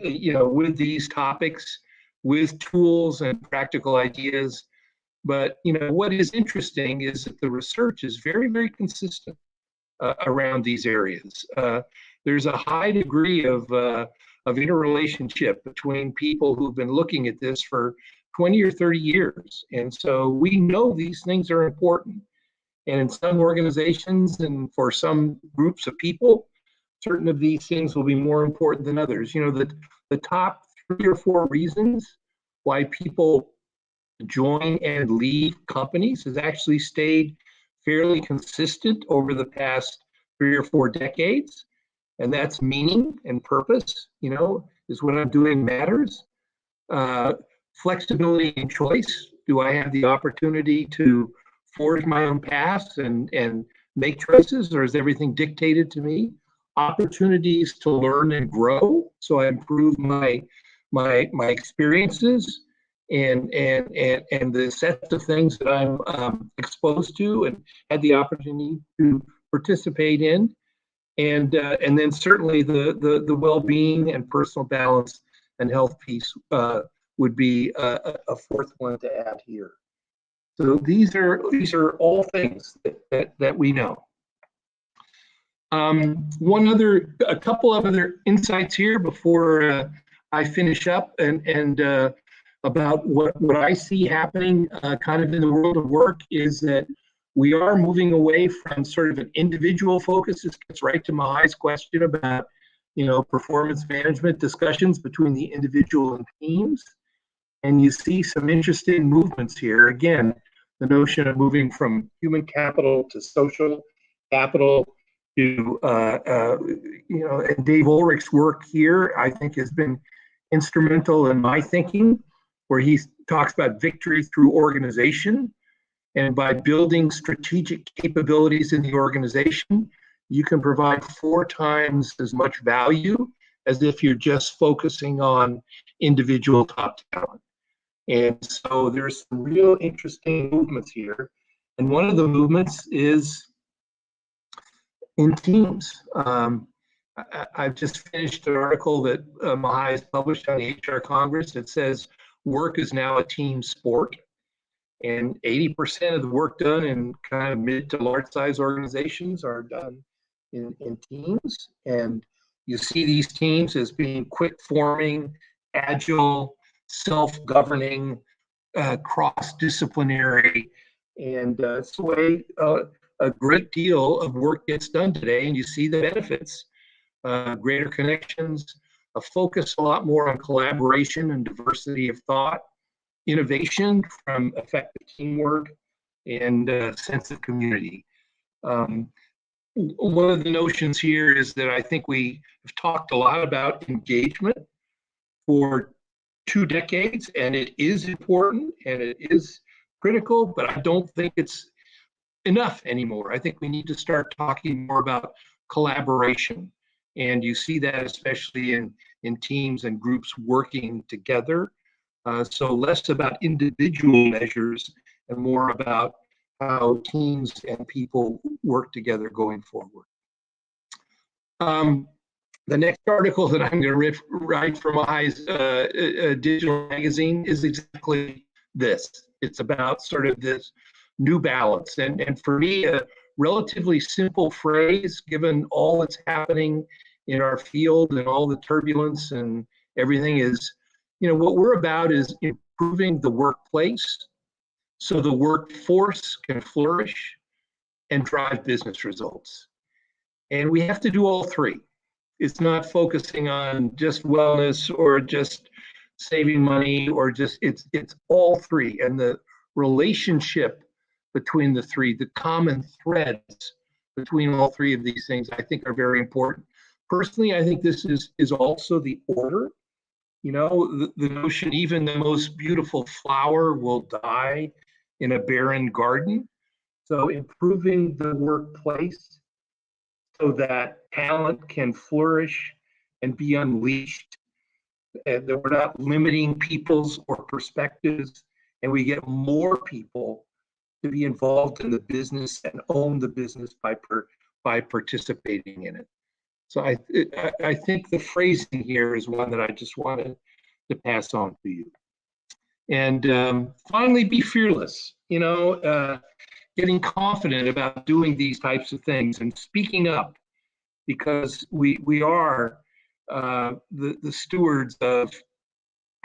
Speaker 3: with these topics, with tools and practical ideas. But what is interesting is that the research is very, very consistent around these areas. There's a high degree of interrelationship between people who've been looking at this for 20 or 30 years. And so we know these things are important. And in some organizations and for some groups of people, certain of these things will be more important than others. The top 3 or 4 reasons why people join and leave companies has actually stayed fairly consistent over the past 3 or 4 decades. And that's meaning and purpose, is what I'm doing matters. Flexibility and choice. Do I have the opportunity to forge my own path and make choices, or is everything dictated to me? Opportunities to learn and grow, so I improve my experiences and the sets of things that I'm exposed to and had the opportunity to participate in, and then certainly the well-being and personal balance and health piece would be a fourth one to add here. So these are all things that we know. A couple of other insights here before I finish up, and about what I see happening kind of in the world of work is that we are moving away from sort of an individual focus. This gets right to Mahai's question about performance management discussions between the individual and teams. And you see some interesting movements here. Again, the notion of moving from human capital to social capital to, and Dave Ulrich's work here, I think, has been instrumental in my thinking, where he talks about victory through organization. And by building strategic capabilities in the organization, you can provide 4 times as much value as if you're just focusing on individual top talent. And so there's some real interesting movements here. And one of the movements is in teams. I've just finished an article that Mahai has published on the HR Congress that says work is now a team sport. And 80% of the work done in kind of mid to large size organizations are done in teams. And you see these teams as being quick forming, agile, self-governing, cross-disciplinary, and it's the way a great deal of work gets done today, and you see the benefits. Greater connections, a focus a lot more on collaboration and diversity of thought, innovation from effective teamwork, and sense of community. One of the notions here is that I think we have talked a lot about engagement for 2 decades, and it is important and it is critical, but I don't think it's enough anymore. I think we need to start talking more about collaboration, and you see that especially in teams and groups working together. So less about individual measures and more about how teams and people work together going forward. The next article that I'm going to write for Mahai's digital magazine is exactly this. It's about sort of this new balance. And for me, a relatively simple phrase, given all that's happening in our field and all the turbulence and everything, is, what we're about is improving the workplace so the workforce can flourish and drive business results. And we have to do all 3. It's not focusing on just wellness or just saving money or just, it's all 3. And the relationship between the 3, the common threads between all 3 of these things, I think are very important. Personally, I think this is also the order. The notion, even the most beautiful flower will die in a barren garden. So improving the workplace so that talent can flourish and be unleashed, and that we're not limiting people's or perspectives, and we get more people to be involved in the business and own the business by participating in it. So I think the phrasing here is one that I just wanted to pass on to you. And finally, be fearless. Getting confident about doing these types of things and speaking up, because we are the stewards of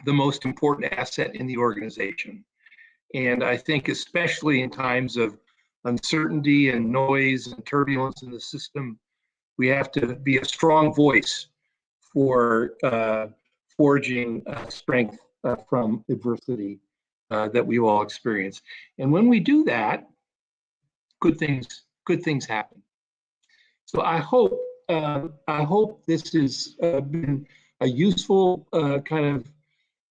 Speaker 3: the most important asset in the organization. And I think especially in times of uncertainty and noise and turbulence in the system, we have to be a strong voice for forging strength from adversity that we all experience. And when we do that, good things happen. So I hope this has been a useful kind of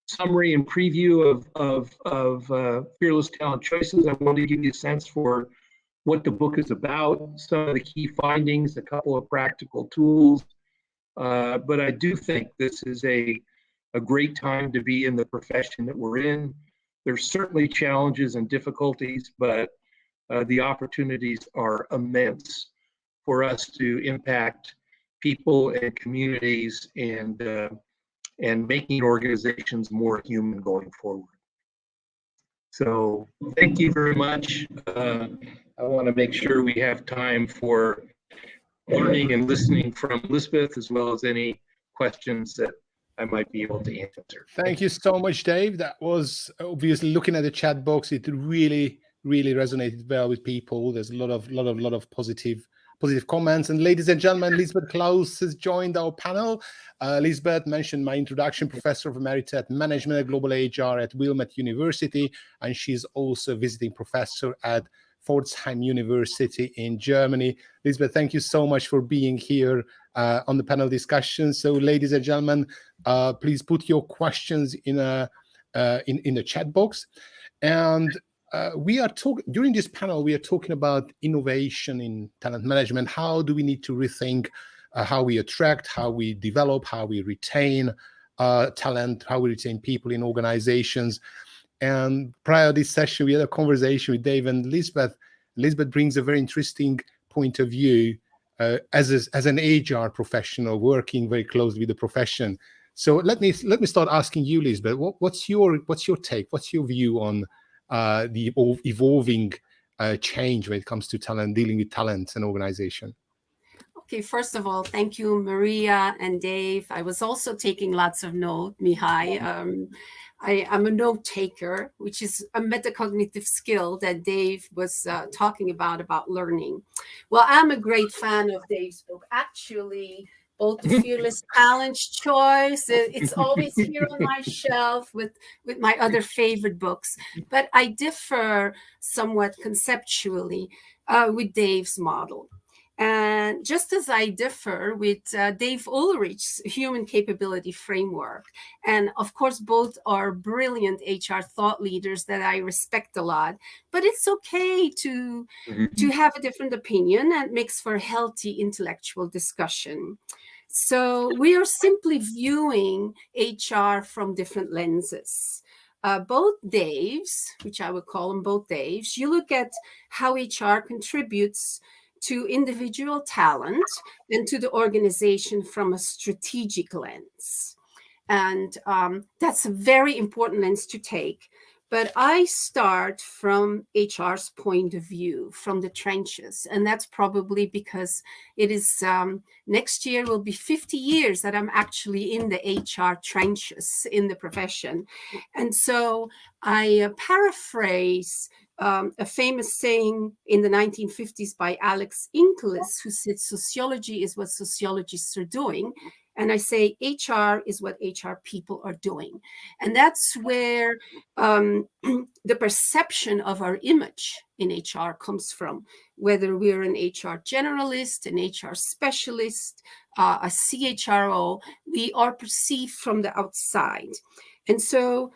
Speaker 3: summary and preview of Fearless Talent Choices. I wanted to give you a sense for what the book is about, some of the key findings, a couple of practical tools. But I do think this is a great time to be in the profession that we're in. There's certainly challenges and difficulties, but the opportunities are immense for us to impact people and communities and making organizations more human going forward. So thank you very much. I want to make sure we have time for learning and listening from Elizabeth, as well as any questions that I might be able to answer.
Speaker 1: Thank you so much, Dave. That was obviously, looking at the chat box, it really resonated well with people. There's a lot of positive comments. And ladies and gentlemen, Elizabeth Klaus has joined our panel. Elizabeth mentioned my introduction, Professor of Emeritus at Management and Global HR at Wilmette University, and she's also a visiting professor at Pforzheim University in Germany. Elizabeth, thank you so much for being here on the panel discussion. So, ladies and gentlemen, please put your questions in the chat box. And we are talking during this panel. We are talking about innovation in talent management. How do we need to rethink how we attract, how we develop, how we retain talent, how we retain people in organizations? And prior to this session, we had a conversation with Dave and Elizabeth. Elizabeth brings a very interesting point of view as an HR professional working very closely with the profession. So let me start asking you, Elizabeth. What's your take? What's your view on the evolving change when it comes to talent, dealing with talent and organization?
Speaker 4: Okay, first of all, thank you, Maria and Dave. I was also taking lots of notes, Mihai. I'm a note taker, which is a metacognitive skill that Dave was talking about learning. Well, I'm a great fan of Dave's book. Actually, both the Fearless Talent Choice, it's always here on my shelf with my other favorite books. But I differ somewhat conceptually with Dave's model. And just as I differ with Dave Ulrich's human capability framework, and of course, both are brilliant HR thought leaders that I respect a lot, but it's okay to have a different opinion, and makes for a healthy intellectual discussion. So we are simply viewing HR from different lenses. Both Daves, which I would call them both Daves, you look at how HR contributes to individual talent and to the organization from a strategic lens. And that's a very important lens to take. But I start from HR's point of view, from the trenches. And that's probably because it is next year will be 50 years that I'm actually in the HR trenches in the profession. And so I paraphrase a famous saying in the 1950s by Alex Inkelis, who said, sociology is what sociologists are doing. And I say HR is what HR people are doing. And that's where the perception of our image in HR comes from, whether we're an HR generalist, an HR specialist, a CHRO, we are perceived from the outside. And so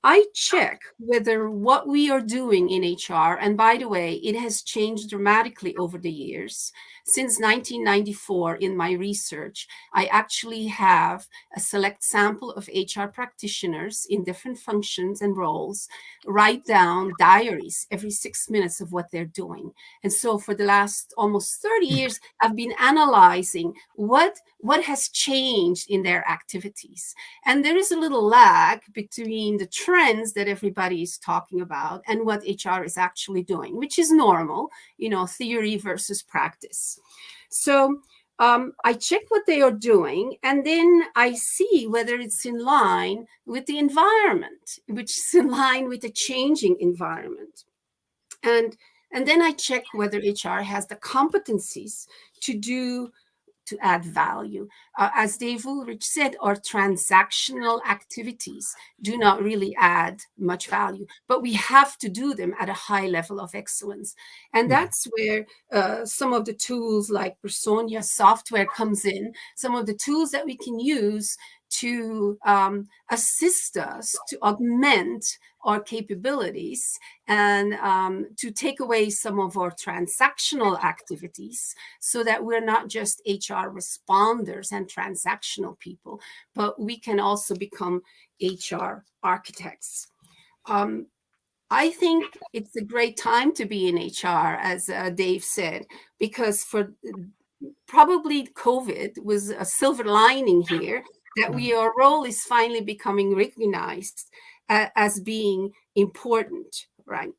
Speaker 4: I check whether what we are doing in HR, and by the way, it has changed dramatically over the years. Since 1994, in my research, I actually have a select sample of HR practitioners in different functions and roles write down diaries every 6 minutes of what they're doing. And so for the last almost 30 years, I've been analyzing what has changed in their activities. And there is a little lag between the trends that everybody is talking about and what HR is actually doing, which is normal, theory versus practice. So I check what they are doing, and then I see whether it's in line with the environment, which is in line with the changing environment. And then I check whether HR has the competencies to add value. As Dave Ulrich said, our transactional activities do not really add much value, but we have to do them at a high level of excellence. And that's where some of the tools like Personia software comes in, some of the tools that we can use to assist us to augment our capabilities and to take away some of our transactional activities so that we're not just HR responders and transactional people, but we can also become HR architects. I think it's a great time to be in HR, as Dave said, because for probably COVID was a silver lining here, that our role is finally becoming recognized as being important, right?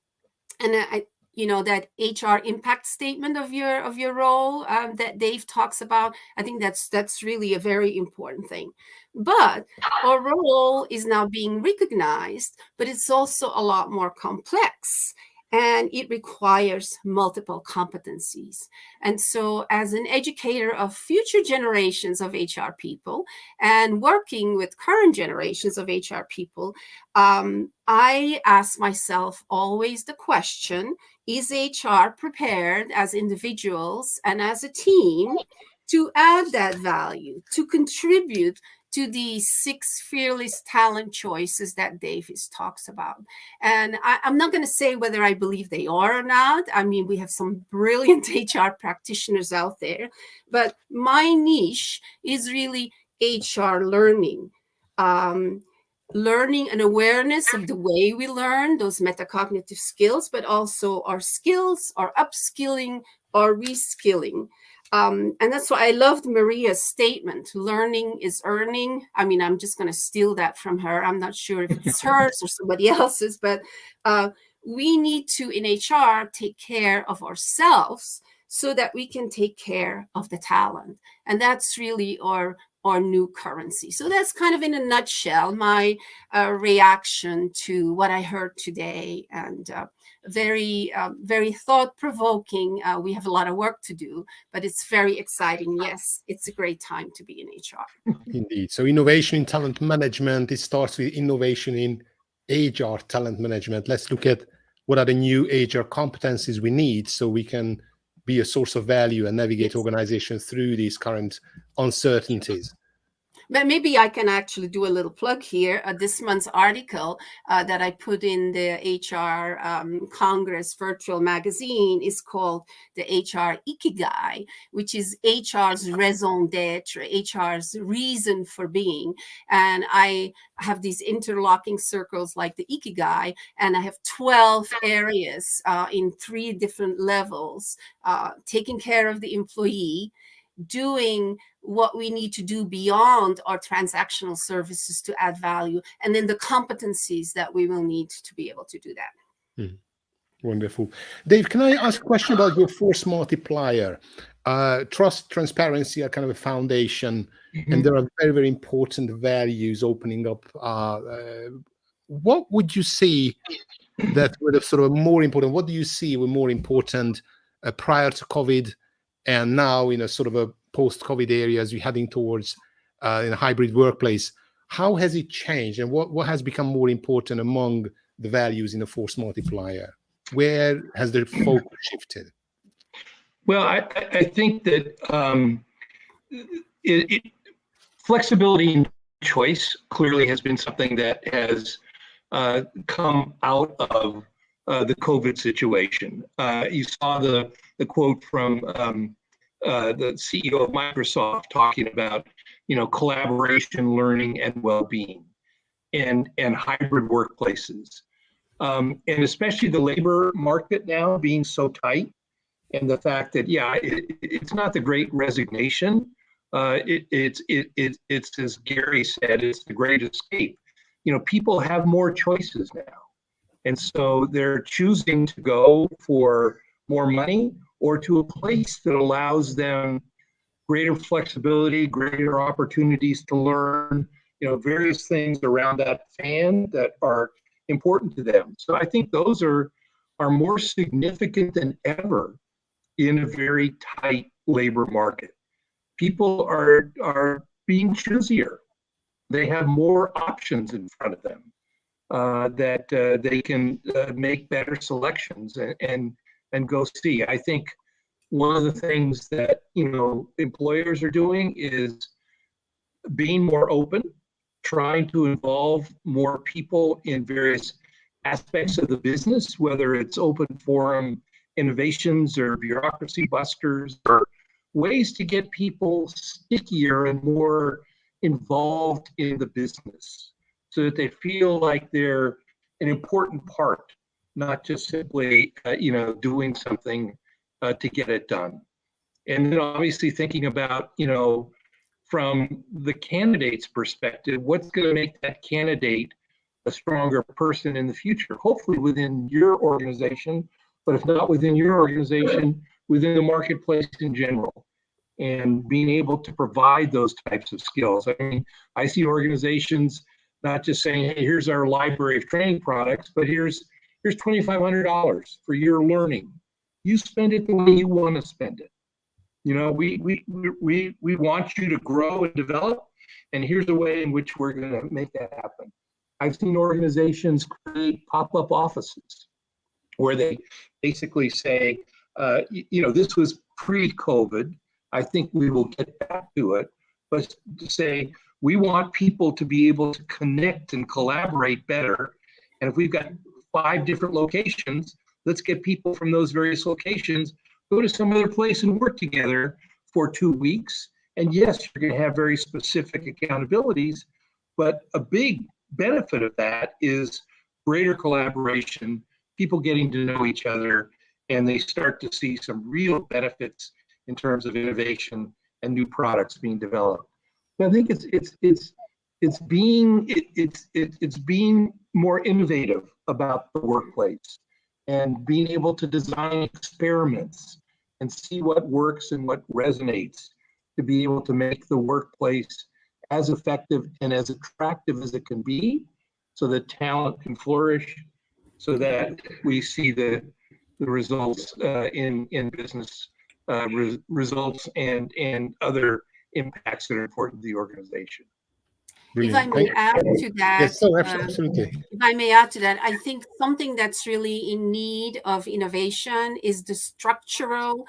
Speaker 4: And that HR impact statement of your role that Dave talks about, I think that's really a very important thing. But our role is now being recognized, but it's also a lot more complex. And it requires multiple competencies. And so as an educator of future generations of HR people and working with current generations of HR people, I ask myself always the question, is HR prepared as individuals and as a team to add that value, to contribute to the 6 fearless talent choices that Davis talks about? And I'm not going to say whether I believe they are or not. I mean, we have some brilliant HR practitioners out there, but my niche is really HR learning. Learning and awareness of the way we learn, those metacognitive skills, but also our skills, our upskilling, our reskilling. And that's why I loved Maria's statement, learning is earning. I mean, I'm just going to steal that from her. I'm not sure if it's hers or somebody else's, but we need to, in HR, take care of ourselves so that we can take care of the talent. And that's really our new currency. So that's kind of in a nutshell, my reaction to what I heard today, and very thought-provoking. We have a lot of work to do, but it's very exciting. Yes, it's a great time to be in HR.
Speaker 1: Indeed. So innovation in talent management, it starts with innovation in HR talent management. Let's look at what are the new HR competencies we need so we can be a source of value and navigate organizations through these current uncertainties.
Speaker 4: But maybe I can actually do a little plug here. This month's article that I put in the HR Congress virtual magazine is called the HR Ikigai, which is HR's raison d'etre, HR's reason for being. And I have these interlocking circles like the Ikigai, and I have 12 areas in 3 different levels, taking care of the employee, doing what we need to do beyond our transactional services to add value, and then the competencies that we will need to be able to do that.
Speaker 1: Wonderful. Dave, can I ask a question about your force multiplier? Trust, transparency are kind of a foundation, and there are very, very important values opening up. What would you see that were sort of more important? What do you see were more important prior to COVID and now in a sort of a post-COVID area as we're heading towards in a hybrid workplace? How has it changed, and what has become more important among the values in the force multiplier? Where has the focus shifted?
Speaker 3: Well, I think that flexibility and choice clearly has been something that has come out of the COVID situation. You saw the quote from the CEO of Microsoft talking about, collaboration, learning, and well-being, and hybrid workplaces, and especially the labor market now being so tight, and the fact that it's not the Great Resignation. It's as Gary said, it's the Great Escape. People have more choices now. And so they're choosing to go for more money or to a place that allows them greater flexibility, greater opportunities to learn, various things around that fan that are important to them. So I think those are more significant than ever in a very tight labor market. People are being choosier. They have more options in front of them. That they can make better selections and go see. I think one of the things that employers are doing is being more open, trying to involve more people in various aspects of the business, whether it's open forum innovations or bureaucracy busters, or ways to get people stickier and more involved in the business, so that they feel like they're an important part, not just simply, doing something to get it done. And then obviously thinking about, from the candidate's perspective, what's going to make that candidate a stronger person in the future, hopefully within your organization, but if not within your organization, within the marketplace in general, and being able to provide those types of skills. I mean, I see organizations not just saying, hey, here's our library of training products, but here's $2,500 for your learning. You spend it the way you want to spend it. We want you to grow and develop, and here's a way in which we're going to make that happen. I've seen organizations create pop-up offices where they basically say, this was pre-COVID. I think we will get back to it, but to say, we want people to be able to connect and collaborate better. And if we've got 5 different locations, let's get people from those various locations, go to some other place and work together for 2 weeks. And yes, you're going to have very specific accountabilities, but a big benefit of that is greater collaboration, people getting to know each other, and they start to see some real benefits in terms of innovation and new products being developed. I think it's being more innovative about the workplace, and being able to design experiments and see what works and what resonates, to be able to make the workplace as effective and as attractive as it can be, so that talent can flourish, so that we see the results in business results and other impacts that are important to the organization.
Speaker 1: Brilliant.
Speaker 4: If I may add to that,
Speaker 1: yes, so absolutely.
Speaker 4: If I may add to that, I think something that's really in need of innovation is the structural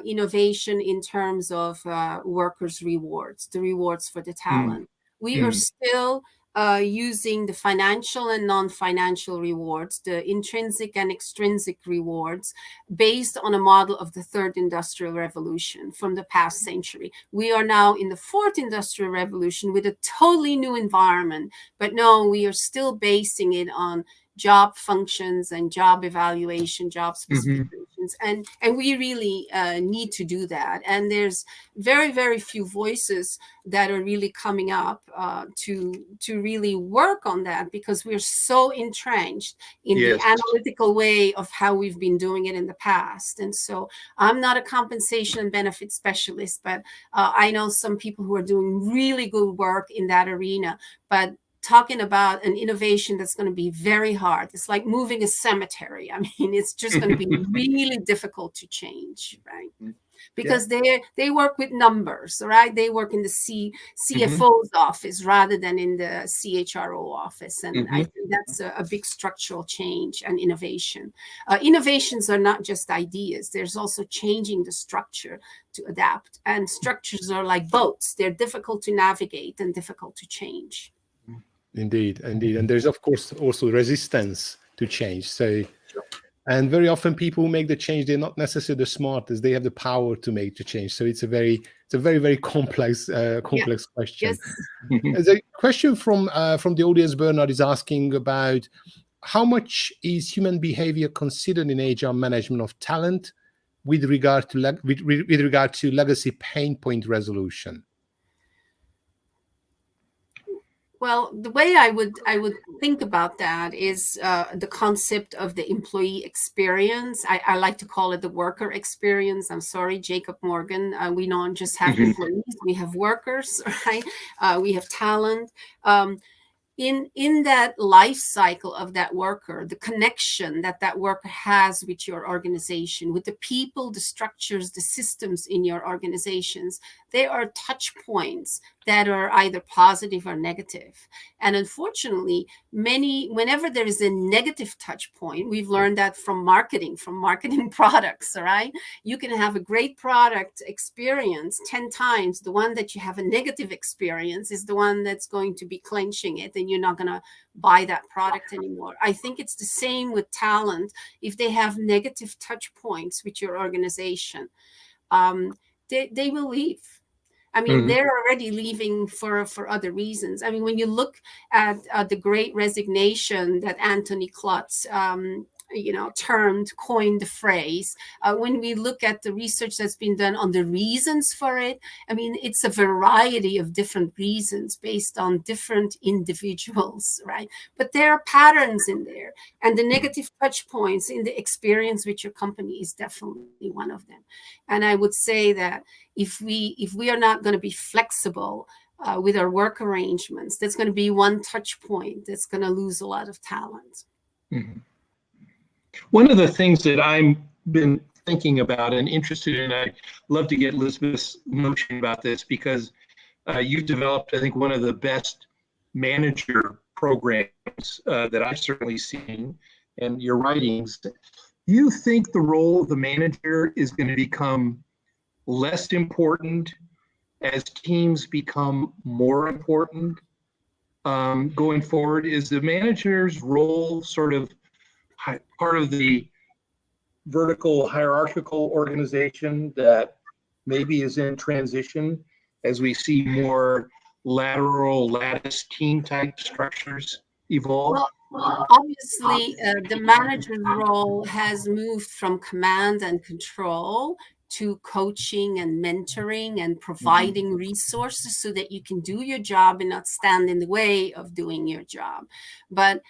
Speaker 4: innovation in terms of workers' rewards, the rewards for the talent. We are still using the financial and non-financial rewards, the intrinsic and extrinsic rewards, based on a model of the 3rd industrial revolution from the past century. We are now in the 4th industrial revolution with a totally new environment, but no, we are still basing it on job functions and job evaluation, job specifications, and we really need to do that. And there's very, very few voices that are really coming up to really work on that, because we're so entrenched in the analytical way of how we've been doing it in the past. And so I'm not a compensation and benefit specialist, but I know some people who are doing really good work in that arena. But talking about an innovation that's going to be very hard. It's like moving a cemetery. I mean, it's just going to be really difficult to change, right? Because they work with numbers, right? They work in the CFO's office rather than in the CHRO office. And I think that's a big structural change and innovation. Innovations are not just ideas. There's also changing the structure to adapt. And structures are like boats. They're difficult to navigate and difficult to change.
Speaker 1: Indeed, indeed. And there's, of course, also resistance to change. So, and very often people who make the change, they're not necessarily the smartest. They have the power to make the change. So it's a very, very complex question.
Speaker 4: Yes.
Speaker 1: There's a question from the audience. Bernard is asking about how much is human behavior considered in HR management of talent with regard to legacy pain point resolution?
Speaker 4: Well, the way I would think about that is the concept of the employee experience. I like to call it the worker experience. I'm sorry, Jacob Morgan. We don't just have employees; we have workers, right? We have talent. In that life cycle of that worker, the connection that worker has with your organization, with the people, the structures, the systems in your organizations, there are touch points that are either positive or negative. And unfortunately, whenever there is a negative touch point, we've learned that from marketing products, all right? You can have a great product experience 10 times. The one that you have a negative experience is the one that's going to be clenching it, and you're not going to buy that product anymore. I think it's the same with talent. If they have negative touch points with your organization, they will leave. I mean, they're already leaving for other reasons. I mean, when you look at the Great Resignation that Anthony Klotz, coined the phrase, when we look at the research that's been done on the reasons for it, I mean, it's a variety of different reasons based on different individuals, right? But there are patterns in there. And the negative touch points in the experience with your company is definitely one of them. And I would say that if we are not going to be flexible with our work arrangements, that's going to be one touch point that's going to lose a lot of talent.
Speaker 3: Mm-hmm. One of the things that I've been thinking about and interested in, I'd love to get Elizabeth's notion about this, because you've developed, I think, one of the best manager programs that I've certainly seen, and your writings. Do you think the role of the manager is going to become less important as teams become more important going forward? Is the manager's role sort of part of the vertical hierarchical organization that maybe is in transition as we see more lateral lattice team type structures evolve?
Speaker 4: Well, obviously, the manager's role has moved from command and control to coaching and mentoring and providing resources so that you can do your job and not stand in the way of doing your job. But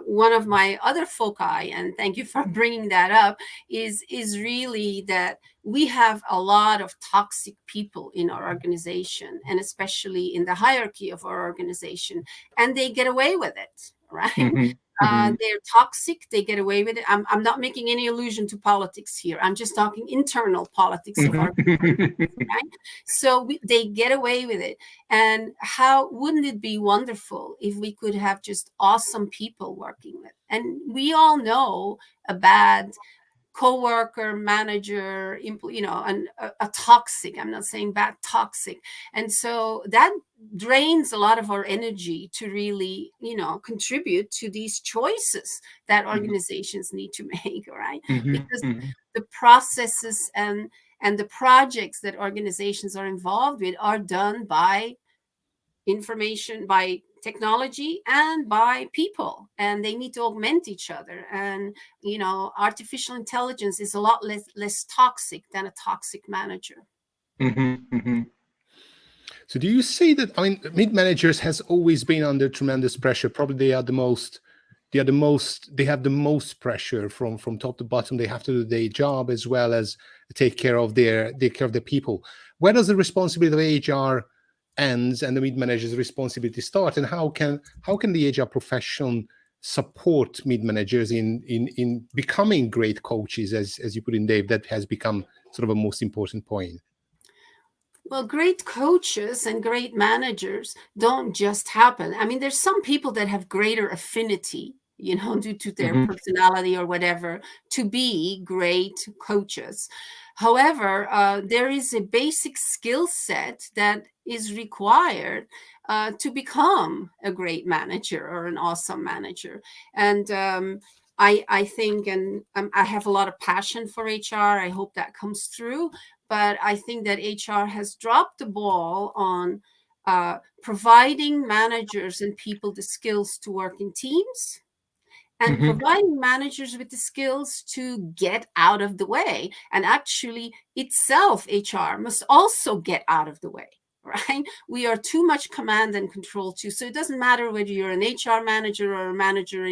Speaker 4: one of my other foci, and thank you for bringing that up, is really that we have a lot of toxic people in our organization, and especially in the hierarchy of our organization, and they get away with it, right? They're toxic. They get away with it. I'm not making any allusion to politics here. I'm just talking internal politics of our right? So they get away with it. And how wouldn't it be wonderful if we could have just awesome people working with? And we all know a bad coworker, manager, and a toxic, I'm not saying bad, toxic. And so that drains a lot of our energy to really, contribute to these choices that organizations need to make, right? Because the processes and the projects that organizations are involved with are done by technology and by people, and they need to augment each other. And artificial intelligence is a lot less toxic than a toxic manager.
Speaker 1: So do you see that, I mean, mid managers has always been under tremendous pressure? Probably they have the most pressure from top to bottom. They have to do their job as well as take care of their people. Where does the responsibility of HR ends and the mid manager's responsibility start, and how can the HR profession support mid managers in becoming great coaches, as you put in, Dave? That has become sort of a most important point.
Speaker 4: Well, great coaches and great managers don't just happen. I mean, there's some people that have greater affinity, due to their personality or whatever, to be great coaches. However, there is a basic skill set that is required to become a great manager or an awesome manager. And I think, and I have a lot of passion for HR. I hope that comes through. But I think that HR has dropped the ball on providing managers and people the skills to work in teams, and providing managers with the skills to get out of the way. And actually itself, HR must also get out of the way, right? We are too much command and control too. So it doesn't matter whether you're an HR manager or a manager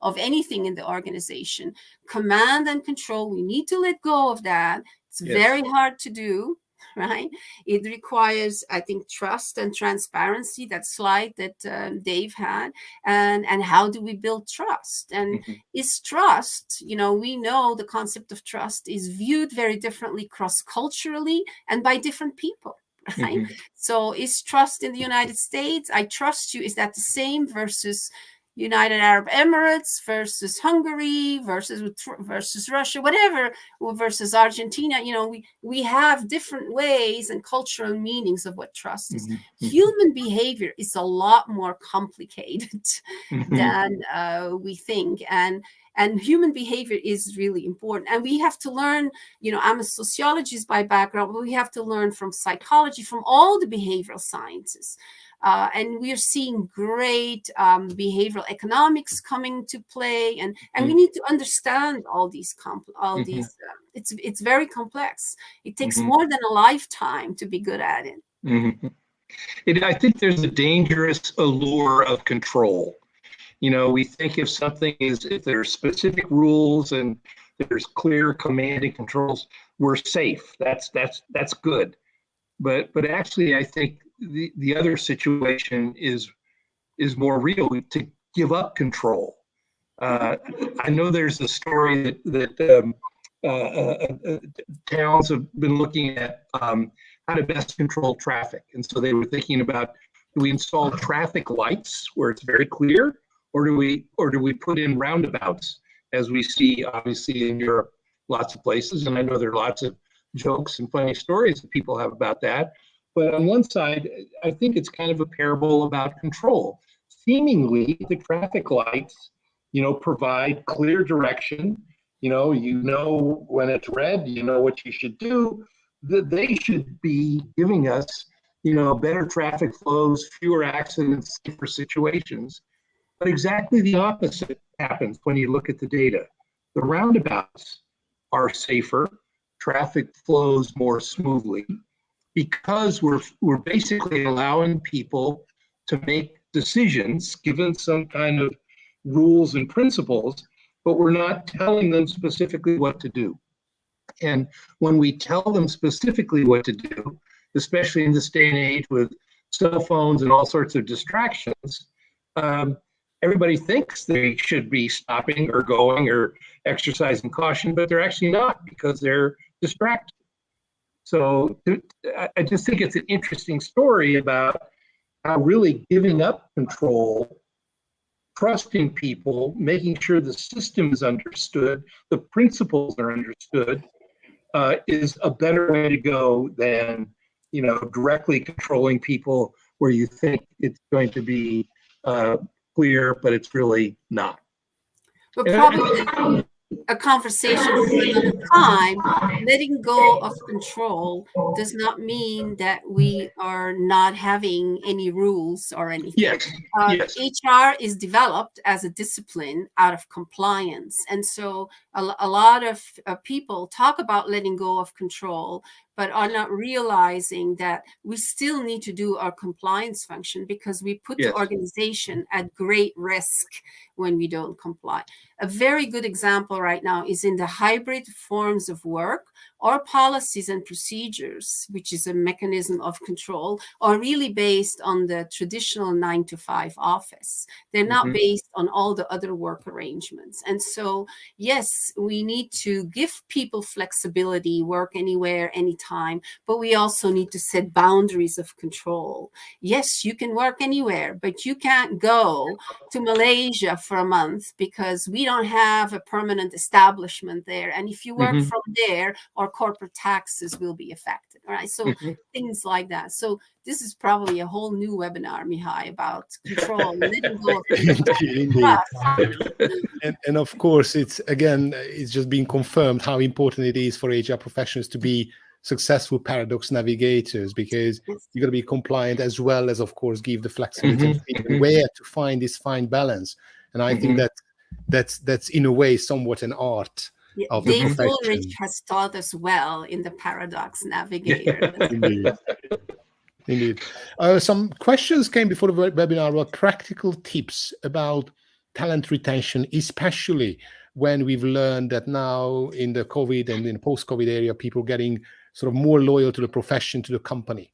Speaker 4: of anything in the organization. Command and control, we need to let go of that. It's very hard to do, right? It requires, I think, trust and transparency, that slide that Dave had. And how do we build trust? And is trust, we know the concept of trust is viewed very differently cross-culturally and by different people, right? So is trust in the United States, I trust you, is that the same versus United Arab Emirates versus Hungary versus Russia, whatever, versus Argentina? We have different ways and cultural meanings of what trust is. Human behavior is a lot more complicated than we think, and human behavior is really important. And we have to learn, I'm a sociologist by background, but we have to learn from psychology, from all the behavioral sciences. And we are seeing great behavioral economics coming to play, and we need to understand all these. It's very complex. It takes more than a lifetime to be good at it.
Speaker 3: I think there's a dangerous allure of control. We think if there's specific rules and there's clear command and controls, we're safe. That's good. But actually, I think the other situation is more real, to give up control. I know there's a story that towns have been looking at how to best control traffic. And so they were thinking about, do we install traffic lights where it's very clear, or do we put in roundabouts, as we see obviously in Europe, lots of places. And I know there are lots of jokes and funny stories that people have about that. But on one side, I think it's kind of a parable about control. Seemingly, the traffic lights, provide clear direction. When it's red, what you should do. They should be giving us, better traffic flows, fewer accidents, safer situations. But exactly the opposite happens when you look at the data. The roundabouts are safer, traffic flows more smoothly, because we're basically allowing people to make decisions given some kind of rules and principles, but we're not telling them specifically what to do. And when we tell them specifically what to do, especially in this day and age with cell phones and all sorts of distractions, everybody thinks they should be stopping or going or exercising caution, but they're actually not, because they're distracted. So I just think it's an interesting story about how really giving up control, trusting people, making sure the system is understood, the principles are understood, is a better way to go than directly controlling people where you think it's going to be clear, but it's really not.
Speaker 4: But probably a conversation for another time. Letting go of control does not mean that we are not having any rules or anything.
Speaker 3: Yes.
Speaker 4: HR is developed as a discipline out of compliance. And so a lot of people talk about letting go of control, but are not realizing that we still need to do our compliance function, because we put the organization at great risk when we don't comply. A very good example right now is in the hybrid forms of work. Our policies and procedures, which is a mechanism of control, are really based on the traditional 9-to-5 office. They're not based on all the other work arrangements. And so, yes, we need to give people flexibility, work anywhere, anytime, but we also need to set boundaries of control. Yes, you can work anywhere, but you can't go to Malaysia for a month because we don't have a permanent establishment there. And if you work
Speaker 3: Mhm.
Speaker 4: from there, our corporate taxes will be affected. All right. So things like that. So this is probably a whole new webinar, Mihai, about control, letting go of control.
Speaker 1: Indeed. And of course, it's just being confirmed how important it is for HR professionals to be successful paradox navigators, because you got to be compliant as well as, of course, give the flexibility and freedom where to find this fine balance. And I think that's in a way somewhat an art of the
Speaker 4: Dave
Speaker 1: profession.
Speaker 4: Ulrich has taught us well in the paradox navigator.
Speaker 1: Indeed. Some questions came before the webinar about practical tips about talent retention, especially when we've learned that now in the COVID and in the post-COVID area, people are getting sort of more loyal to the profession, to the company.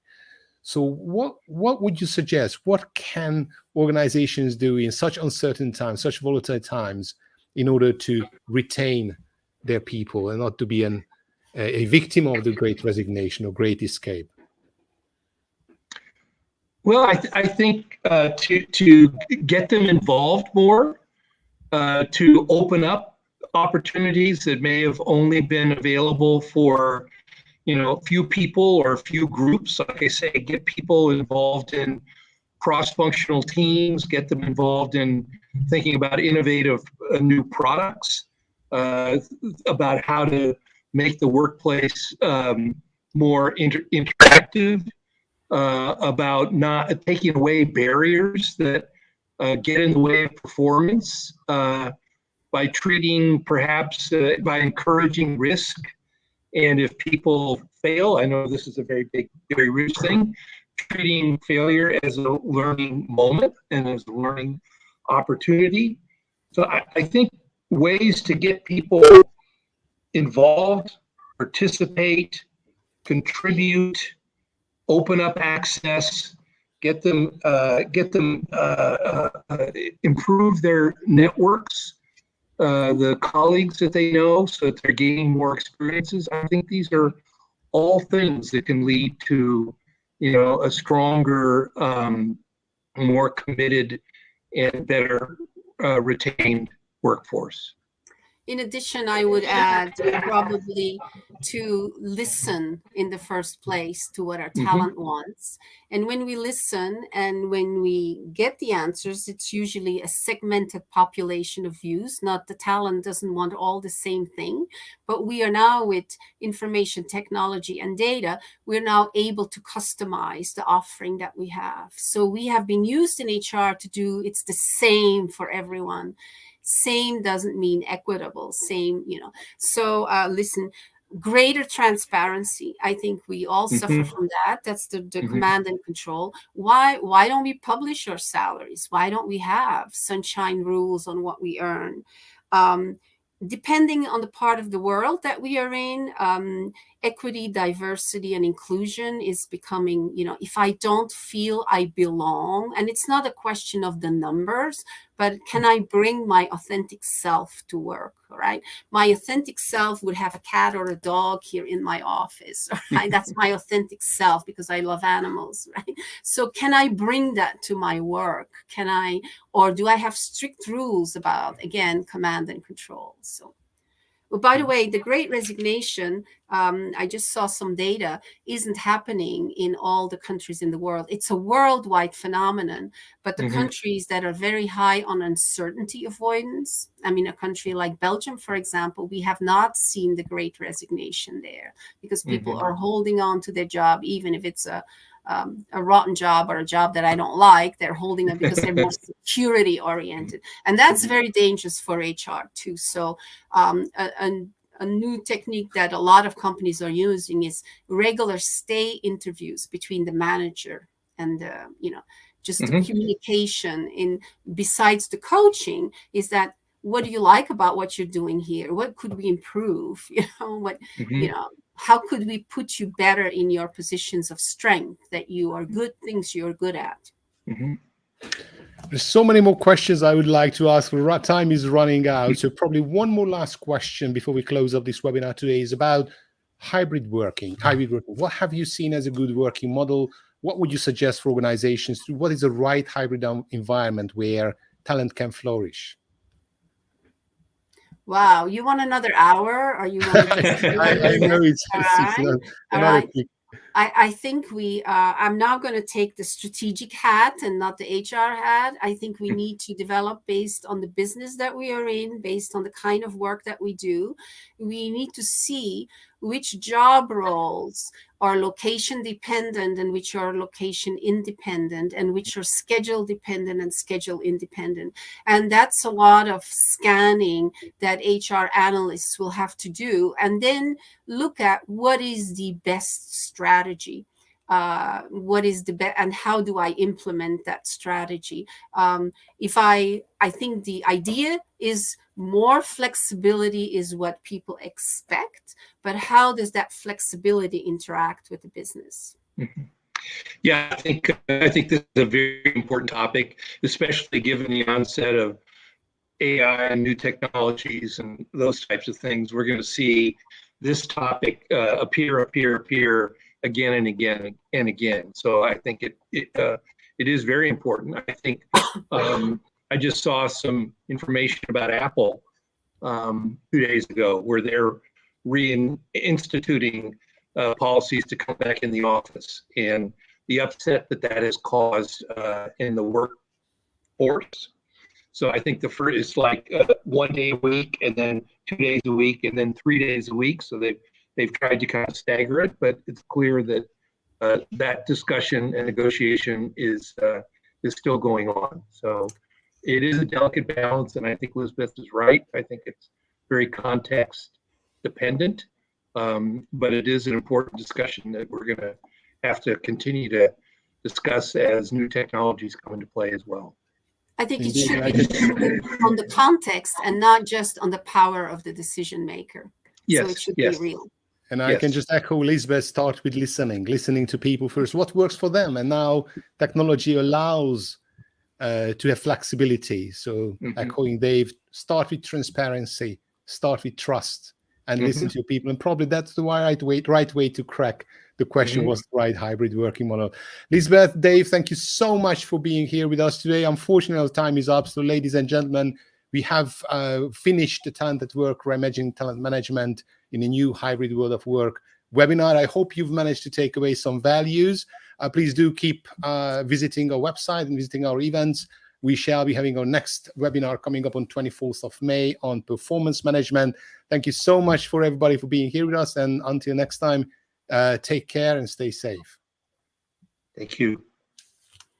Speaker 1: So what would you suggest? What can organizations do in such uncertain times, such volatile times, in order to retain their people and not to be a victim of the great resignation or great escape?
Speaker 3: Well, I think to get them involved more, to open up opportunities that may have only been available for, a few people or a few groups. Like I say, get people involved in cross-functional teams, get them involved in thinking about innovative new products, about how to make the workplace more interactive, about not taking away barriers that get in the way of performance, by treating perhaps by encouraging risk. And if people fail, I know this is a very big, very rich thing, treating failure as a learning moment and as a learning opportunity. So I think ways to get people involved, participate, contribute, open up access, get them improve their networks, the colleagues that they know, so that they're gaining more experiences. I think these are all things that can lead to, a stronger, more committed, and better retained workforce.
Speaker 4: In addition, I would add probably to listen in the first place to what our talent wants. And when we listen and when we get the answers, it's usually a segmented population of views. Not the talent doesn't want all the same thing, but we are now, with information technology and data, we're now able to customize the offering that we have. So we have been used in HR to do, it's the same for everyone. Same doesn't mean equitable, same, So listen, greater transparency. I think we all suffer from that. That's the command and control. Why don't we publish our salaries? Why don't we have sunshine rules on what we earn? Depending on the part of the world that we are in, equity, diversity, and inclusion is becoming, if I don't feel I belong, and it's not a question of the numbers, but can I bring my authentic self to work, right? My authentic self would have a cat or a dog here in my office, right? That's my authentic self because I love animals, right? So can I bring that to my work? Or do I have strict rules about, again, command and control? So, well, by the way, the Great Resignation, I just saw some data, isn't happening in all the countries in the world. It's a worldwide phenomenon, but the countries that are very high on uncertainty avoidance, I mean, a country like Belgium, for example, we have not seen the Great Resignation there because people are holding on to their job, even if it's a rotten job or a job that I don't like. They're holding it because they're more security oriented. And that's very dangerous for HR too. So a new technique that a lot of companies are using is regular stay interviews between the manager and just the communication. Besides the coaching, is that what do you like about what you're doing here? What could we improve? How could we put you better in your positions of strength that you are good, things you're good at?
Speaker 1: There's so many more questions I would like to ask, but time is running out. So probably one more last question before we close up this webinar today is about hybrid working. What have you seen as a good working model? What would you suggest for organizations? What is the right hybrid environment where talent can flourish?
Speaker 4: Wow, you want another hour, or you want to?
Speaker 1: I know it's
Speaker 4: All
Speaker 1: another
Speaker 4: right.
Speaker 1: quick.
Speaker 4: I think I'm now going to take the strategic hat and not the HR hat. I think we need to develop based on the business that we are in, based on the kind of work that we do. We need to see which job roles are location dependent and which are location independent, and which are schedule dependent and schedule independent. And that's a lot of scanning that HR analysts will have to do. And then look at what is the best strategy. What is the best, and how do I implement that strategy? I think the idea is more flexibility is what people expect, but how does that flexibility interact with the business?
Speaker 3: Mm-hmm. Yeah, I think this is a very important topic, especially given the onset of AI and new technologies and those types of things. We're going to see this topic appear again and again and again. So I think it is very important. I think I just saw some information about Apple 2 days ago, where they're reinstituting policies to come back in the office, and the upset that has caused in the workforce. So I think the first is like 1 day a week, and then 2 days a week, and then 3 days a week. So they've tried to kind of stagger it, but it's clear that that discussion and negotiation is still going on. So it is a delicate balance, and I think Elizabeth is right. I think it's very context dependent, but it is an important discussion that we're going to have to continue to discuss as new technologies come into play as well.
Speaker 4: I think it should be on the context and not just on the power of the decision maker.
Speaker 3: Yes,
Speaker 4: so it should be real.
Speaker 1: And I can just echo Elizabeth, start with listening to people first, what works for them. And now technology allows to have flexibility. So echoing Dave, start with transparency, start with trust, and listen to people. And probably that's the right way to crack the question, what's the right hybrid working model. Elizabeth, Dave, thank you so much for being here with us today. Unfortunately, our time is up. So ladies and gentlemen, we have finished the Talent at Work, Reimagining Talent Management in a New Hybrid World of Work webinar. I hope you've managed to take away some values. Please do keep visiting our website and visiting our events. We shall be having our next webinar coming up on 24th of May on performance management. Thank you so much for everybody for being here with us. And until next time, take care and stay safe.
Speaker 3: Thank you.